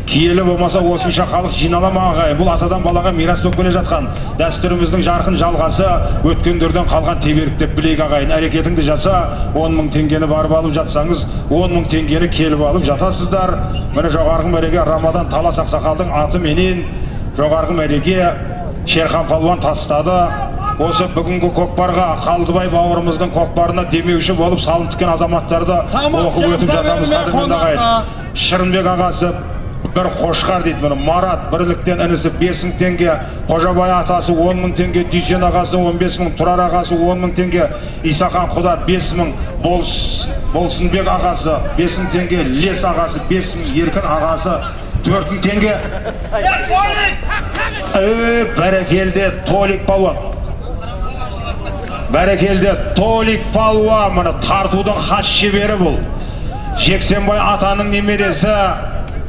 киелі болмаса осынша халық жиналама ағайын. Бұл атадан балаға мирас болып келе жатқан дәстүріміздің жарқын жалғасы, өткендерден қалған теберік деп білейік ағайын. Әрекетіңді жаса, 10 мың теңгені барып алып жатсаңыз, 10 мың теңгені келіп алып жатасыздар. Міне жоғарғы мәреге Рамадан Талас ақсақалдың аты менен жоғарғы мәреге Шерхан палуан тастады. Осы бүгінгі көкпарға, Қалдыбай бауырымыздың көкпарына демеуші болып салым тіккен азаматтарды оқып өтіп жатамыз. Қадірменді ағайын. Шырынбек ағасы бір қошқар дейді, мұны Марат бірліктен інісі 5 мың теңге, Қожабай атасы 10 мың теңге, Дүйсен ағасы 15 мың, Тұрар ағасы 10 мың теңге, Исақан құда 5 мың, Болсынбек ағасы 5 мың теңге, Лес ағасы 5 мың, Еркін ағасы 4 мың теңге. Бәрекелді Толик палуан, мұны тартудың хас шебері бұл. Жексенбай атаның немересі,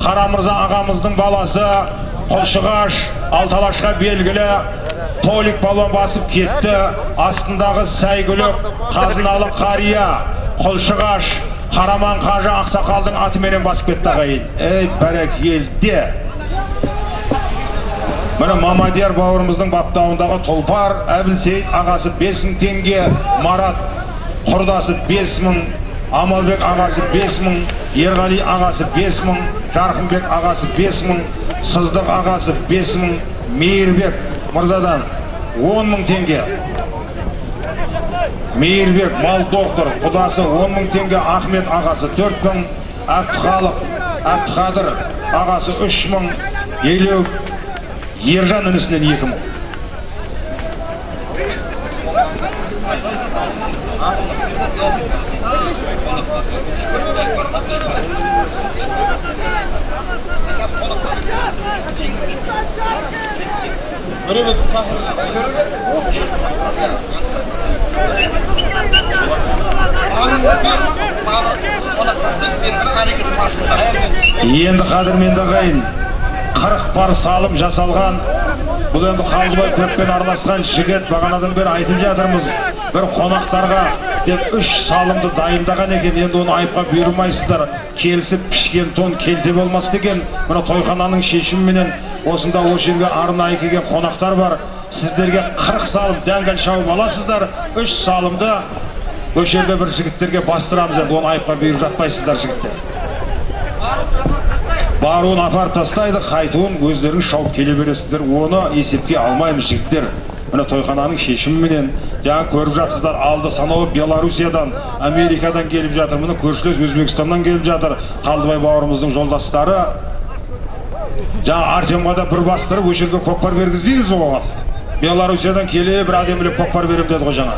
Қарамырза ағамыздың баласы, Құлшығаш, Алталашқа белгілі Толик палуан басып кетті. Астындағы Сәйгүлік, Қазыналы қария, Құлшығаш, Қараман Қажы ақсақалдың атыменен басып кетті ағайын. Бәрекелді. Міне Мамадияр бауырымыздың баптауындағы тұлпар, Әбілсейт ағасы 5 мың теңге, Марат құрдасы 5 мың, Амалбек ағасы 5 мың, Ерғали ағасы 5 мың, Жарқынбек ағасы 5 мың, Сыздық ағасы 5 мың, Мейірбек мырзадан 10 мың теңге. Мейірбек мал доктор құдасы 10 мың теңге, Ахмет ағасы 4 мың, Әбдіқадыр ағасы 3 мың, Елеу Ержан інісінен 2 мың. Енді қадірменді ағайын, 40 бар салым жасалған. Бұл енді Қалдыбай көппен араласқан жігіт. Бағанадан бері айтып жатырмыз, бір қонақтарға деп 3 салымды дайындаған екен. Енді оны айыпқа бұйырмайсыздар. Келісіп пішкен тон келте болмас деген. Мына тойхананың шешіміменен осында осы жерге арнайы келген қонақтар бар. Сіздерге 40 салым дәңгіл шауып аласыздар. 3 салымды осы жерде бір жігіттерге бастырамыз. Енді оны айыпқа бұйырып жатпайсыздар жігіттер. Баруын апарып тастайды, қайтуын өздерің шауып келе бересіздер. Оны есепке алмаймыз жігіттер. Мына тойхананың шешіміменен жаңа көріп жатсыздар, алды санауы Беларусиядан, Америкадан келіп жатыр. Мұны көршілес Өзбекстаннан келіп жатыр. Қалдыбай бауырымыздың жолдастары. Жаңа Артемға да бір бастырып, осы жерге көкпар бергізбейміз оған. Беларусиядан келе бір әдемілік көкпар берем деді ғой жаңа.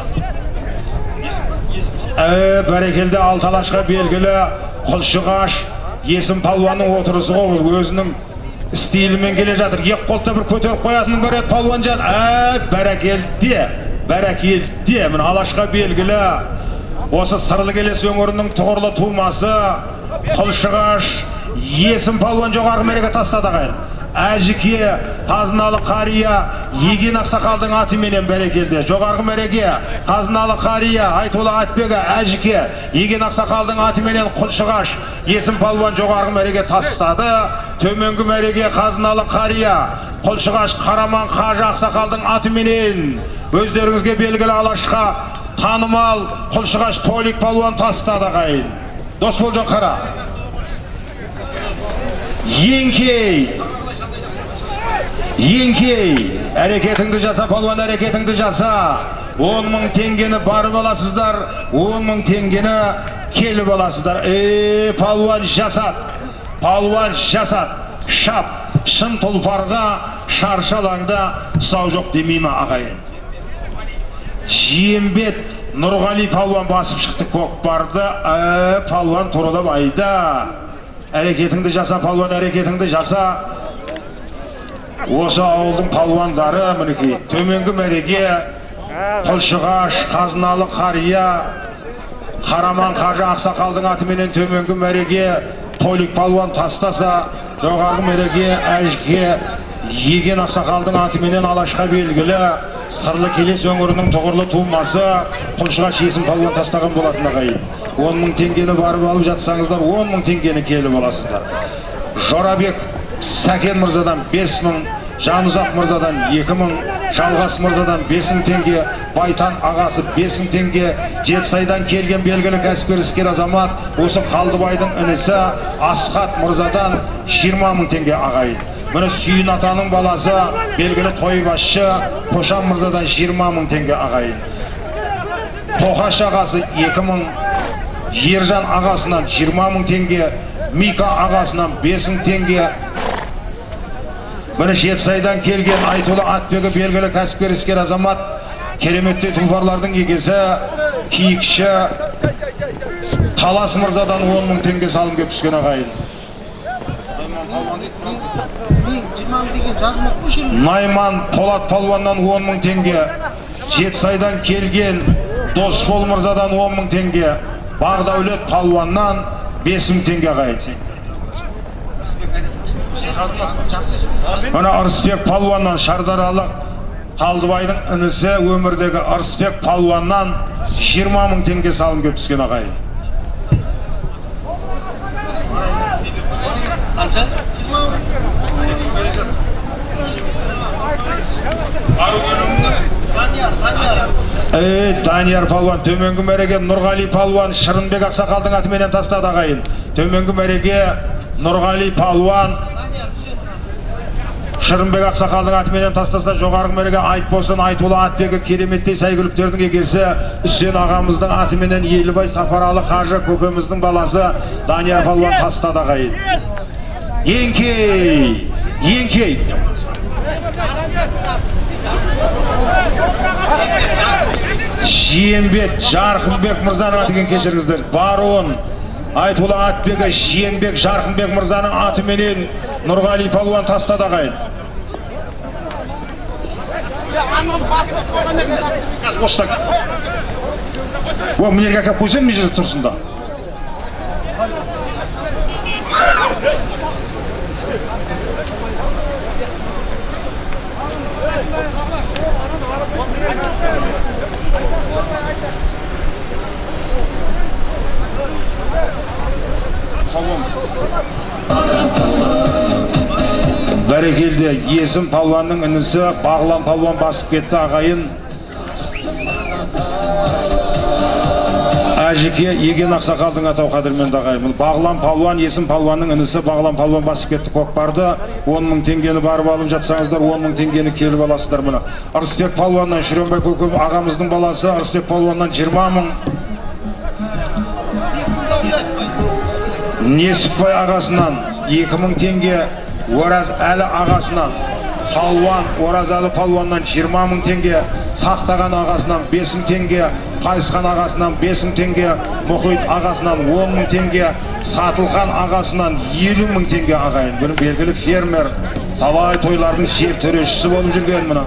Бәрекелді Алталашқа белгілі Құлшығаш Есім палуанның отырысы ғой, өзінің стилімен келе жатыр. Ек қолда бір көтеріп қоятының бар еді палуан жан. Бәрекелде, мін Алашқа белгілі осы Сырлы Келес өңірінің тұғырлы тумасы Құлшығаш Есім палуан жоғарғы мәреге тастады ағайын. Әжіке, Қазыналы қария, Еген Ақсақалдың атыменен бәрекелде. Жоғарғы мәреге Қазыналы қария, Айтолы Атбегі, Әжіке, Еген Ақсақалдың атыменен Құлшығаш Есім палуан жоғарғы мәреге тастады. Төменгі мәреге Қазыналы қария, Құлшығаш Қараман Қажы Ақсақалдың атыменен өздеріңізге белгілі Алашқа танымал Құлшығаш Толик палуан тастады ағайын. Дос болжан қара. Еңкей, әрекетіңді жаса, палуан әрекетіңді жаса. 10 мың теңгені барып аласыздар, 10 мың теңгені келіп аласыздар. Палуан жасат, шап, шын тұлпарға, шаршалаңда тұсау жоқ демеймі ағайын. Жиембет Нұрғали палуан басып шықты көкпарды, палуан тұрылып айда. Әрекетіңді жаса, палуан әрекетіңді жаса. Осы ауылдың палуандары мінекей төменгі мәреге Құлшығаш, Қазыналы қария, Қараман Қажы Ақсақалдың атыменен төменгі мәреге Толик палуан тастаса, жоғарғы мәреге Әжіке, Еген Ақсақалдың атыменен Алашқа белгілі Сырлы Келес өңірінің тұғырлы тумасы Құлшығаш Есім палуан тастаған болатын ағайын. 10 мың теңгені барып алып жатсаңыздар, 10 мың теңгені келіп аласыздар. Жорабек Сәкен мырзадан 5 мың, Жанұзақ мырзадан 2 мың, Жалғас мырзадан 5 мың теңге, Байтан ағасы 5 мың теңге, Жетісайдан келген белгілі кәсіпкер іскер азамат, осы Қалдыбайдың інісі Асқат мырзадан 20 мың теңге ағайын. Міне Сүйін атаның баласы белгілі тойбасшы Қошан мырзадан 20 мың теңге ағайын. Тоқаш ағасы 2 мың, Ержан ағасынан 20 мың теңге, Мика ағасынан 5 мың теңге. Міне Жетісайдан келген Айтолы Атбегі белгілі кәсіпкер іскер азамат, кереметті тұлпарлардың егесі, киікші Талас мырзадан 10 мың теңге салым кеп түскен ағайын. Найман Полат палуаннан 10 мың теңге, Жетісайдан келген Досбол мырзадан 10 мың теңге, Бағдаулет палуаннан 5 мың теңге ағайын. Мына Ырысбек палуаннан Шардаралық Қалдыбайдың інісі өмірдегі Ырысбек палуаннан 20 мың теңге салым кеп түскен ағайын. Данияр палуан төменгі мәреге Нұрғали палуан Шырынбек Ақсақалдың атыменен тастады ағайын. Төменгі мәреге Нұрғали палуан Шырынбек Ақсақалдың атыменен тастаса, жоғарғы мәреге Айтбосын Айтолы Атбегі кереметтей сәйгүліктердің егесі Үсен ағамыздың атыменен Елібай Сапаралы Қажы көкеміздің баласы Данияр палуан тастады ағайын. Еңкей Жиембет Жарқынбек мырзаның атыген кешіріңіздер. Баруын Айтолы Атбегі Жиембек Жарқынбек мырзаның атыменен Нұрғали палуан тастады ағайын. Осыдан. О, мінерге әкеп қойсаң, мен жерде тұрсын да. Бәрекелді, Есім палуанның інісі Бағлан палуан басып кетті ағайын. Әжеке Еген Ақсақалдың атау қадірменді ағайын. Бағлан палуан, Есім палуанның інісі Бағлан палуан басып кетті көкпарды. 10 мың теңгені барып алып жатсаңыздар, 10 мың теңгені келіп аласыздар мұны. Ырысбек палуаннан Шүренбай көкем ағамыздың баласы, Ырысбек палуаннан 20 мың. Несіпбай ағасынан 2000 теңге, Ораз әлі ағасынан, Палуан, Оразалы палуаннан 20 мың теңге, Сақтаған ағасынан 5 мың теңге, Қайысқан ағасынан 5 мың теңге, Мұхит ағасынан 10 мың теңге, Сатылған ағасынан 50 мың теңге ағайын. Бұның белгілі фермер, талай тойлардың жер төрешісі болып жүрген мұны.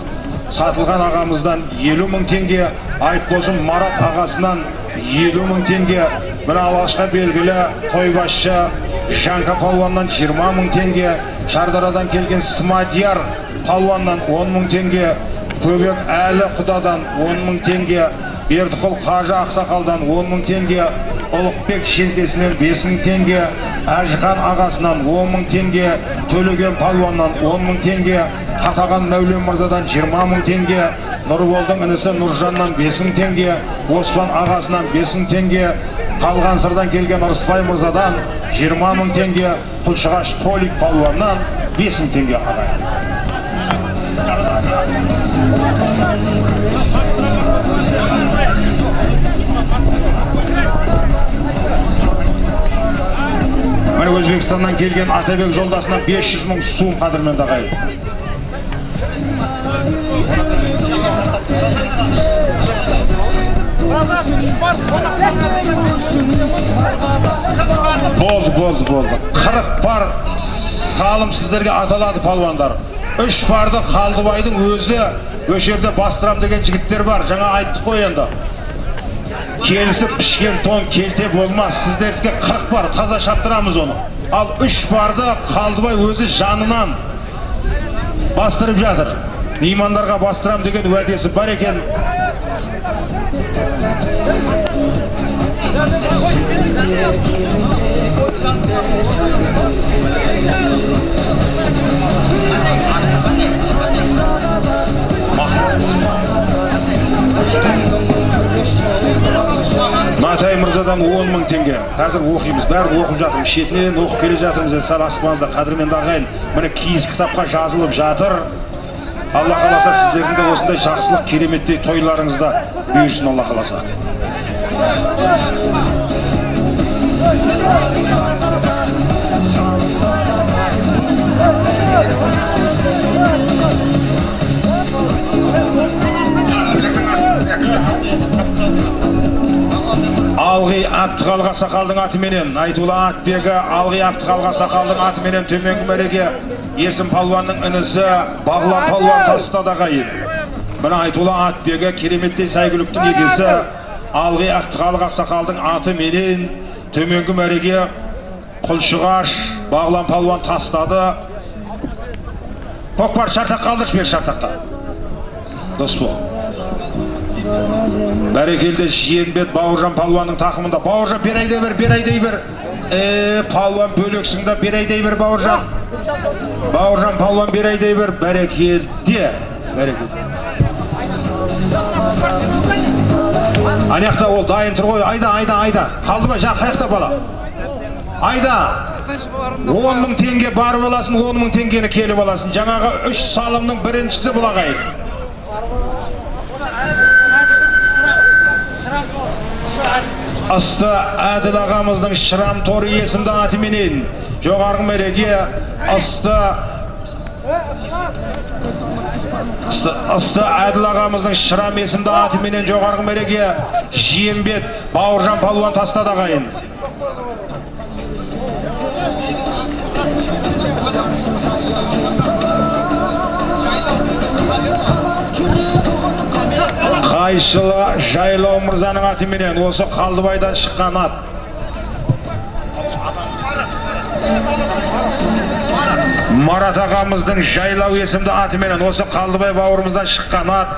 Сатылған ағамыздан 50 мың теңге, Айтбосын Марат ағасынан 50 мың теңге, бір алғашқа белгілі тойбасшы Жанка палуаннан 20 мың теңге, Шардарадан келген Смадияр палуаннан 10 мың теңге, Көбек әлі құдадан 10 мың теңге, Бердіқұл Қажы Ақсақалдан 10 мың теңге, Ұлықбек жездесінен 5 мың теңге, Әжіхан ағасынан 10 мың теңге, Төлеген палуаннан 10 мың теңге, Қатаған Мәулен Мырзадан 20 мың теңге, Нұрболдың інісі Нұржаннан 5 мың теңге, Оспан ағасынан 5 мың теңге, Қалған сырдан келген Ырысбай Мырзадан 20 мың теңге, Құлшығаш Толик палуаннан 5 мың теңге ағайын. Міне Өзбекстаннан келген Атабек жолдасына 500 мың сум қадірменді ағайын. Болды. 40 пар салым сіздерге аталады палуандар. 3 парды Қалдыбайдың өзі өшерде бастырам деген жігіттер бар. Жаңа айттық қой енді. Келісіп пішкен тон келте болмас. Сіздерге 40 пар таза шаптырамыз оны. Ал 3 парды Қалдыбай өзі жанынан бастырып жатыр. Меймандарға бастырам деген уәдесі бар екен. Матай Мырзадан 10 мың теңге. Қазір оқимыз, бәрін оқып жатырмыз. Шетінен оқып келе жатырмыз. Сәл аспаңызда қадірменді ағайын. Міне киіз кітапқа жазылып жатыр. Алла қаласа сіздердің де осындай жақсылық кереметтей тойларыңызда бұйырсын Алла қаласа. Алғи Абдығалға Сақалдың атыменен, Айтулы Атбегі Алғи Абдығалға Сақалдың атыменен төменгі мәреге Есім палуанның інісі Бағлан палуан тастады ағайын. Мына Айтулы Атбегі кереметтей сәйгүліктің егесі Алғи Абдығалға Сақалдың атыменен төменгі мәреге Құлшығаш Бағлан палуан тастады. Көкпар шартақ қалдырш бер шартаққа. Дос бол. Бәрекелді Жиенбет Бауыржан палуанның тақымында. Бауыржан берайдай бір. Палуан бөлексіңді берайдай бір Бауыржан. Бауыржан палуан берайдай бір. Бәрекелді. Анияқта ол дайын тұр ғой. Айда. Қалды ма жақ қаяқта бала? Айда. 10 мың теңге барып аласың, 10 мың теңгені келіп аласың. Жаңағы 3 салымның біріншісі бұл ағайын. Асты Әділ ағамыздың Шырам торы есімді атыменен жоғарғы мәреге Асты Әділ ағамыздың Шырам есімді атыменен жоғарғы мәреге Жиенбет Бауыржан палуан тастады ағайын. Қайшылы Жайлау мырзаның атыменен осы Қалдыбайдан шыққан ат. Марат ағамыздың Жайлау есімді атыменен осы Қалдыбай бауырымыздан шыққан ат.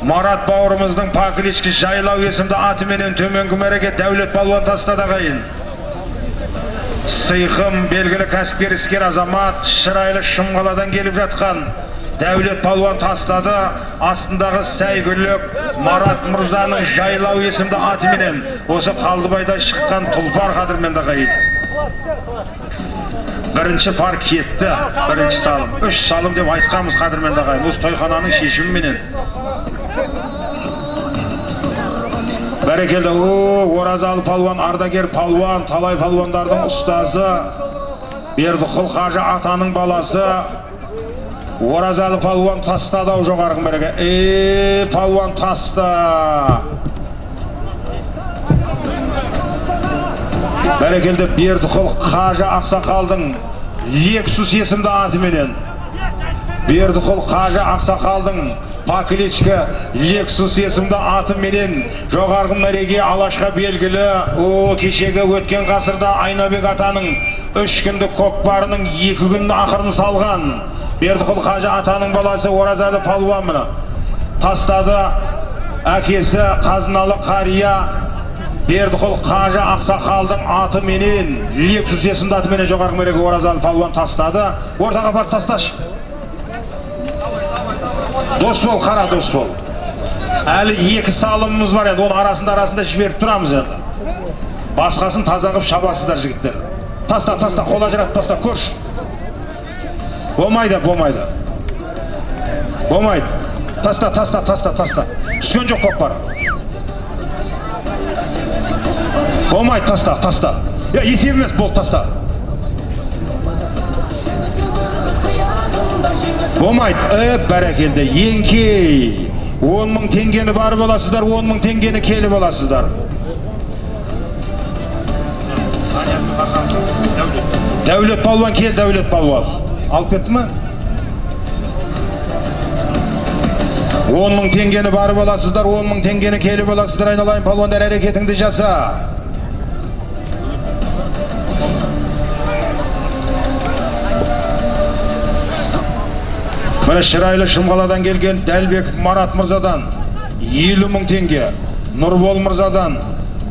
Марат бауырымыздың Паклички Жайлау есімді атыменен төменгі мәреге Дәулет Палуан тастады ағайын. Сыйқым белгілі кәсіпкер іскер азамат шырайлы Шымқаладан келіп жатқан Дәулет Палуан тастады. Астындағы сәйгүлік Марат мырзаның Жайлау есімді атыменен осы Қалдыбайдан шыққан тұлпар қадірменді ағайын. Бірінші пар кетті, бірінші салым. 3 салым деп айтқамыз қадірменді ағайын. Осы тойхананың шешіміменен. Бәрекелді, Оразалы палуан, Ардагер палуан, талай палуандардың ұстазы, Бердіқұл Қажы атаның баласы, Оразалы палуан тастады ау жоғарғы бәреке. Палуан тасты. Бәрекелді, Бердіқұл Қажы Ақсақалдың Лексус есімді атыменен. Бердіқұл Қажы Ақсақалдың Паклички Лексус есімді атыменен жоғарғы мәреге Алашқа белгілі кешегі өткен ғасырда Айнабек атаның 3 күндік көкпарының 2 күнді ақырын салған Бердіқұл Қажы атаның баласы Оразалы палуан мұны тастады. Әкесі Қазыналы қария Бердіқұл Қажы Ақсақалдың атыменен Лексус есімді атыменен жоғарғы мәреге Оразалы палуан тастады. Ортаға апарып тасташы. Дос бол, қара дос бол. Әлі 2 салымымыз бар еді, оның арасында жіберіп тұрамыз енді. Басқасын тазағып шабасыздар жігіттер. Таста, қол ажыратып таста, көрш. Болмайды. Таста. Түскен жоқ көкпар. Болмайды, таста. Есеп емес, бол, таста. Болмайды, бәрекелді, еңкей. 10.000 теңгені бар боласыздар, 10.000 теңгені келі боласыздар. Дәулет палуан кел, Дәулет палуан. Алып кетті ма? 10.000 теңгені бар боласыздар, 10.000 теңгені келі боласыздар. Айналайын палуандар, әрекетіңді жаса. Міне шырайлы Шымқаладан келген Дәлбек Марат мырзадан 50.000 теңге, Нұрбол мырзадан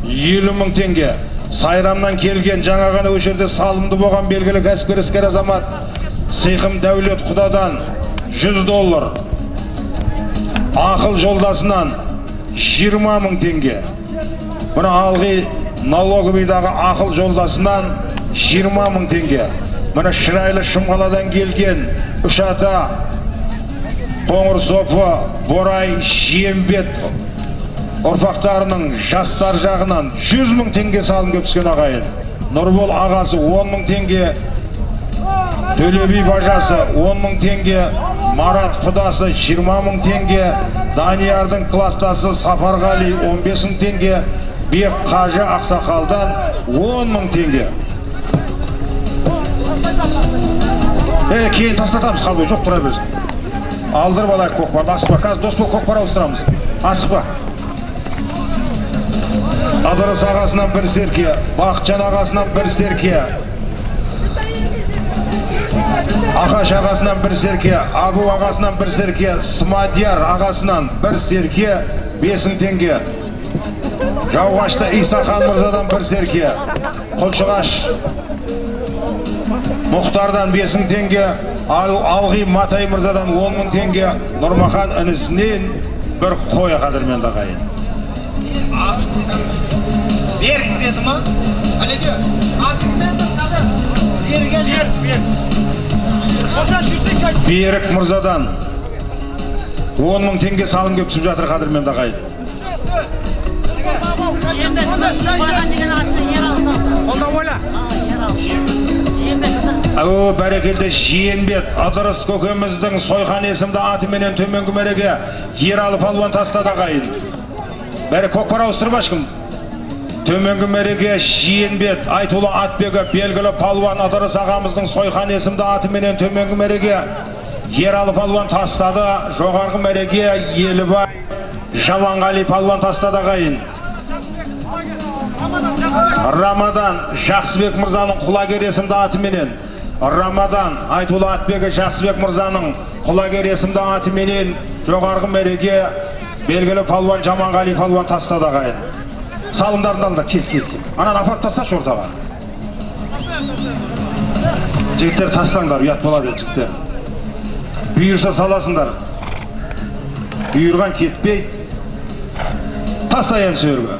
50.000 теңге, Сайрамнан келген жаңа ғана өшерде салымды болған белгілі кәсіпкер іскер азамат Сыйқым Дәулет Құдадан $100, Ақыл жолдасынан 20.000 теңге, міне Алғи налоговыйдағы Ақыл жолдасынан 20.000 теңге, міне шырайлы Шымқаладан келген үш ата Қоңыр Сопы, Борай, Жиембет ұрпақтарының жастар жағынан 100.000 теңге салым көп түскен ағайын. Нұрбол ағасы 10.000 теңге, Төлеби бажасы 10.000 теңге, Марат құдасы 20.000 теңге, Даниярдың кластасы Сапарғали 15.000 теңге, Бек Қажы Ақсақалдан 10.000 теңге. Кейін тастатамыз, қалбай жоқ, тұра берсін. Алдырып алайық көкпарды, асықпа. Қазір дос бол көкпар ауыстырамыз. Асықпа. Адырыс ағасынан бір серке, Бақытжан ағасынан бір серке, Ақаш ағасынан бір серке, Абу ағасынан бір серке, Смадияр ағасынан бір серке, 5.000 теңге. Жауғашты Исахан мырзадан бір серке, Құлшығаш Мұхтардан 5.000 теңге, Алғи Матай мырзадан 10.000 теңге, Нұрмахан інісінен бір қой қадірменді ағайын. Берік деді ма? Әлеге, Берік мырзадан 10.000 теңге салым көп түсіп жатыр қадірменді ағайын. Бәрекелді Жиенбет Адырыс көкеміздің Сойқан есімді атыменен төменгі мәреге Ералы палуан тастады ағайын. Бәрі көкпар ауыстырып ашқым. Төменгі мәреге Жиенбет Айтулы Атбегі белгілі палуан Адырыс ағамыздың Сойқан есімді атыменен төменгі мәреге Ералы палуан тастады, жоғарғы мәреге Елібай Жаманғали палуан тастады ағайын. Рамадан Жақсыбек мырзаның құлагер есімді атыменен, Рамадан Айтулы Атбегі Жақсыбек мырзаның құлагер есімді атыменен жоғарғы мәреге белгілі палуан Жаманғали палуан тастады ағайын. Салымдардың алда, кел. Анан апарып тасташы ортаға. Жігіттер тастаңдар, ұят болады жігіттер. Бұйырса саласыңдар. Бұйырған кетпей. Тастайын сөргі.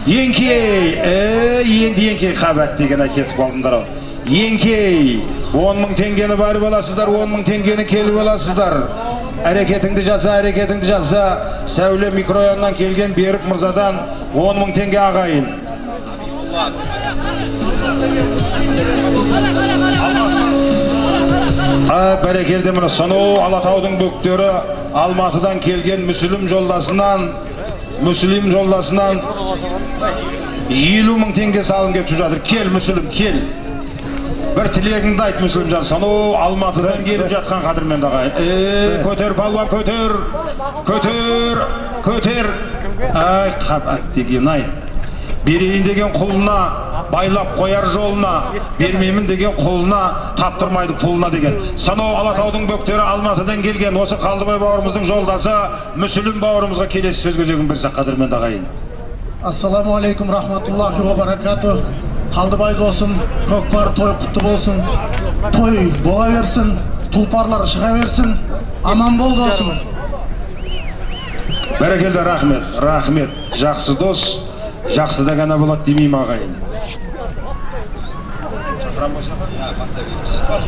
Еңкей, енді еңкей қабат деген кетіп қалдыңдар. Еңкей, 10 мың теңгені барып аласыздар, 10 мың теңгені келіп аласыздар. Әрекетіңді жаса. Сәуле микрорайонынан келген Берік мырзадан 10 мың теңге ағайын. Бәрекелді мына сонау Алатаудың бөктері Алматыдан келген Мүсілім жолдасынан 50 мың теңге салым кеп жатыр. Кел Мүсілім, кел. Бір тілегіңді айт Мүсілім жан. Сонау Алматыдан келіп жатқан қадірменді ағайын. Көтер палуан, көтер. Ай, қабат деген ай. Берейін деген құлына, байлап қояр жолына, бермеймін деген құлына, таптырмайды пұлына деген. Сонау Алатаудың бөктері Алматыдан келген осы Қалдыбай бауырымыздың жолдасы Мүсілім бауырымызға келесі сөз көзегін берсе қадірменді ағайын. Ассаламу алейкум рахматуллахи ва баракату. Қалдыбай досым, көкпар той құтты болсын. Той бола берсін, тұлпарлар шыға берсін. Аман бол досым. Бәрекелді, рахмет. Жақсы дос. Жақсы да ғана болады демейм ағайын.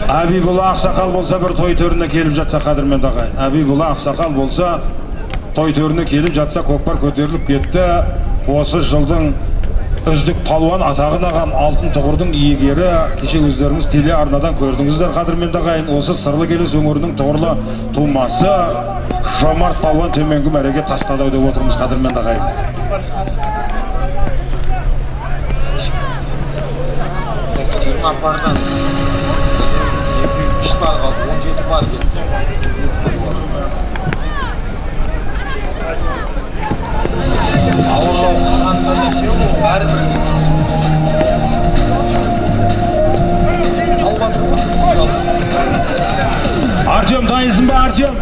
Абибулла ақсақал болса бір той төріне келіп жатса қадірменді ағайын. Абибулла ақсақал болса той төріне келіп жатса көкпар көтеріліп кетті. Осы жылдың үздік палуан атағын алған алтын тұғырдың иегері кеше өздеріңіз телеарнадан көрдіңіздер қадірменді ағайын. Осы Сырлы Келес өңірінің тұғырлы тумасы Жомарт палуан төменгі мәреге тастады деп отырмыз қадірменді ағайын. Апардан 3 бар қалды, 17 бар кетті. Ауырлау қағанда неше ол, бәрібір. Артем, дайынсың ба, Артем?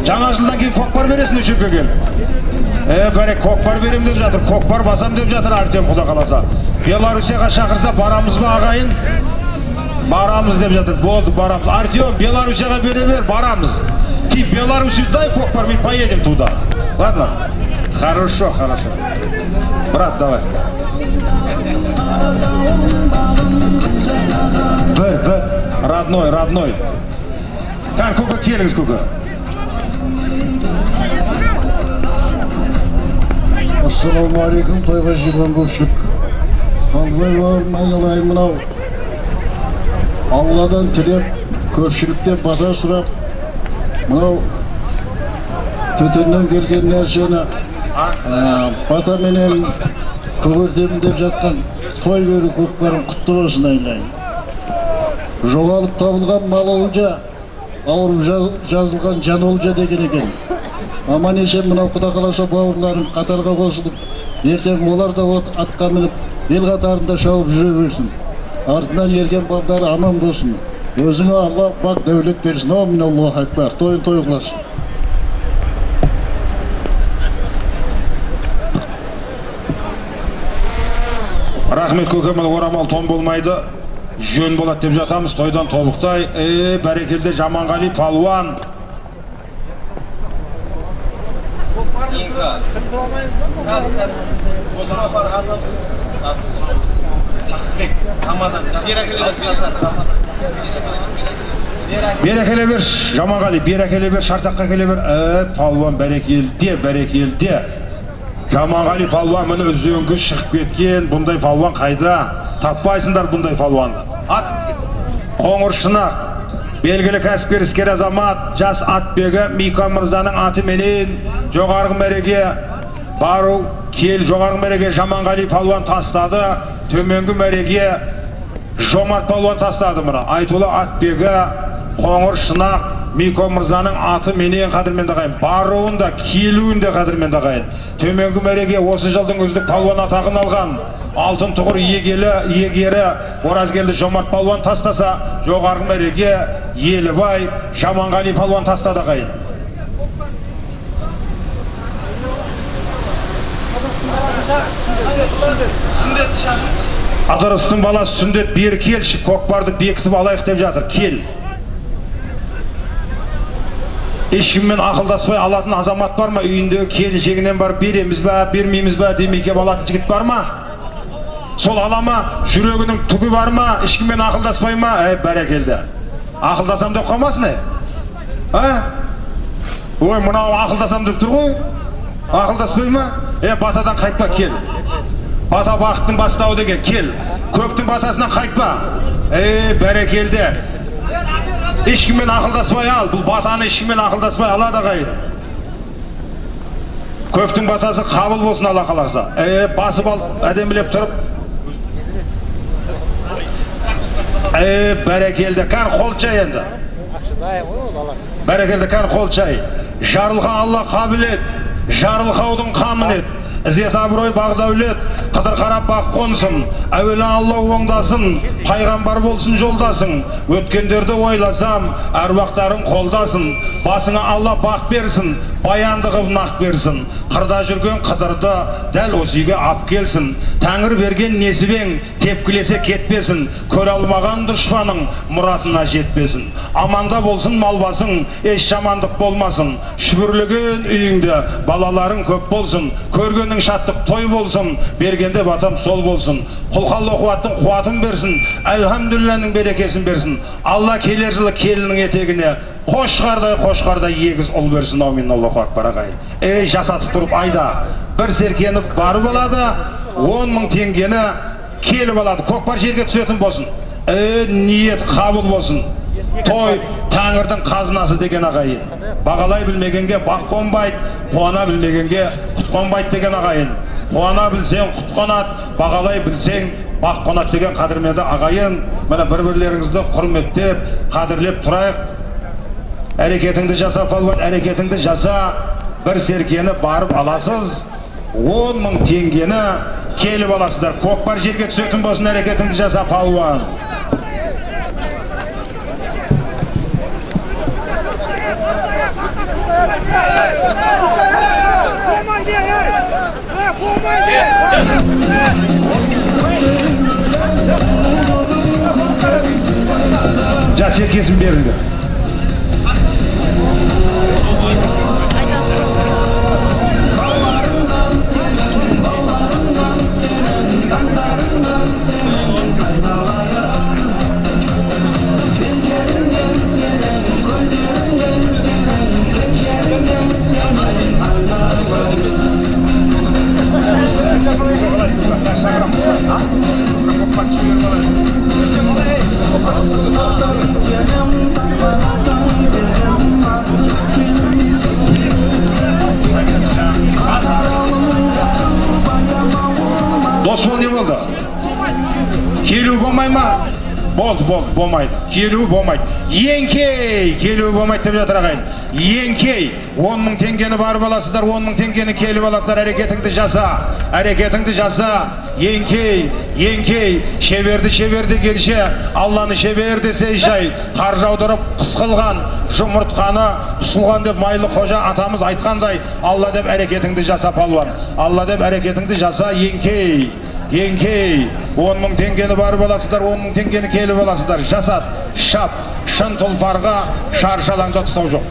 Жаңа жылдан кейін көкпар бересін өшекке кел. Бәрек көкпар берем деп жатыр, көкпар басам деп жатыр Артем құда қаласа. Беларусияға шақырса барамыз ба ағайын? Барамыз деп жатыр, болды барамыз. Артем, Беларусияға бере бер, барамыз. Ты Беларусию дай көкпар, мы поедем туда. Ладно? Хорошо. Брат, давай. Бір. Родной. Kan, көке келіңіз көке. Ассаламу алейкум, тойға жиған көпшілік. Қалдыбай бауырым айналайын мынау. Алладан тілеп, көпшіліктен бата сұрап, мынау төтеннен келген нәрсені бата менен көгертемін деп жатқан той беру көкпарым құтты болсын айналайын. Жоғалып табылған мал олжа, ауырып жазылған жан олжа деген екен. Аман есен мынау құда қаласа бауырларым қатарға қосылып, ертең олар да атқа мініп, ел қатарында шауып жүре берсін. Артынан ерген балдары аман болсын. Өзіңе Алла бақ дәулет берсін. Амин Аллаху акбар. Тойын той қыласын. Рахмет көкемін, орамал тон болмайды. Жөн болады деп жатамыз, тойдан толықтай. Бәрекелді Жаманғали палуан. Берекеле бер, Жаманғали, берекеле бер, шартаққа келе бер. Палуан бәрекелде. Жаманғали палуан мені өзіңгі шығып кеткен, бұндай палуан қайда? Таппайсыңдар бұндай палуанды. Ат Қоңыршынақ, белгілі кәсіпкер іскер азамат, жас атбегі Мика мырзаның аты менен жоғарғы мәреге бару, кел жоғарғы мәреге Жаманғали палуан тастады, төменгі мәреге Жомарт палуан тастады мұна. Айтулы атбегі Қоңыр Шынақ Мико мырзаның аты менен қадірменді ағайын. Баруын да, келуін де қадірменді ағайын. Төменгі мәреге осы жылдың үздік палуан атағын алған алтын тұғыр иегері Оразгелді Жомарт палуан тастаса, жоғарғы мәреге Елібай Жаманғали палуан тастады ағайын. Адырыстың баласы Сүндет бері келші, көкпарды бекітіп алайық деп жатыр. Кел. Ешкіммен ақылдаспай алатын азамат бар ма? Үйіндегі келіншегінен бар, береміз ба, бермейміз ба демейке балатын жігіт бар ма? Сол алама, жүрегінің түгі бар ма? Ешкіммен ақылдаспай ма? Бәрекелді. Ақылдасам деп қалмасын, Ой, мынау ақылдасам деп тұр ғой? Ақылдаспай ма? Батадан қайтпа, кел. Бата бақыттың бастауы деген, кел. Көптің батасынан қайтпа. Бәрекелді. Ешкіммен ақылдаспай ал, бұл батаны ешкіммен ақылдаспай алады ағайын. Көптің батасы қабыл болсын Алла қаласа. Басып ал, әдемілеп тұрып. Бәрекелді, кән қол чай енді. Бәрекелді, кән қол чай. Жарылға Алла қабілет, жарылқаудың қамын ет. Ізет абырой бағдаулет, қыдыр қарап бақ қонсын, әуелі Алла оңдасын, пайғамбар болсын жолдасың. Өткендерді ойласам, әруақтарың қолдасын, басыңа Алла бақ берсін, баянды қып нақ берсін. Қырда жүрген қыдырды дәл осы үйге ап келсін. Тәңір берген несібең тепкілесе кетпесін, көр алмаған дұшпаның мұратына жетпесін. Аманда болсын малбасың, еш жамандық болмасын. Шүбірлеген үйіңде балаларың көп болсын, көрген шаттық той болсын, бергенде батам сол болсын. Құлқалы қуаттың қуатын берсін, әлхамдүлләнің берекесін берсін. Алла келер жылы келінің етегіне қошқардай егіз ұл берсін. Аумин. Аллаху акбар ағайын. Жасатып тұрып айда бір серкеніп барып алады, 10 мың теңгені келіп алады. Көкпар жерге түсетін болсын. Ниет қабыл болсын. Той Тәңірдің қазынасы деген ағайын. Бағалай білмегенге бақ қонбайды, қуана білмегенге құт қонбайды деген ағайын. Қуана білсең құт қонат, бағалай білсең бақ қонат деген қадірменді ағайын. Міне бір-бірлеріңізді құрметтеп, қадірлеп тұрайық. Әрекетіңді жаса, палуан, әрекетіңді жаса. Бір серкені барып аласыз, 10 мың теңгені келіп аласыздар. Көкпар жерге түсетін болсын, әрекетіңді жаса, палуан. Серкесін беріңдер. Досмол не болды? Келу болмай ма? Болды, болмайды. Келу болмайды. Еңкей, келу болмайды деп жатыр ағайын. Еңкей, 10 мың теңгені барып аласыздар, 10 мың теңгені келіп аласыздар, әрекетіңді жаса. Әрекетіңді жаса. Еңкей, шеберді келше, Алланы шебер десе жай. Қар жаудырып қысқылған, жұмыртқаны құсылған деп майлы қожа атамыз айтқандай, Алла деп әрекетіңді жаса палуан. Алла деп әрекетіңді жаса, еңкей. 10 мың теңгені барып аласыздар, 10 мың теңгені келіп аласыздар. Жасат, шап, шын тұлпарға шаршалаңда тұсау жоқ.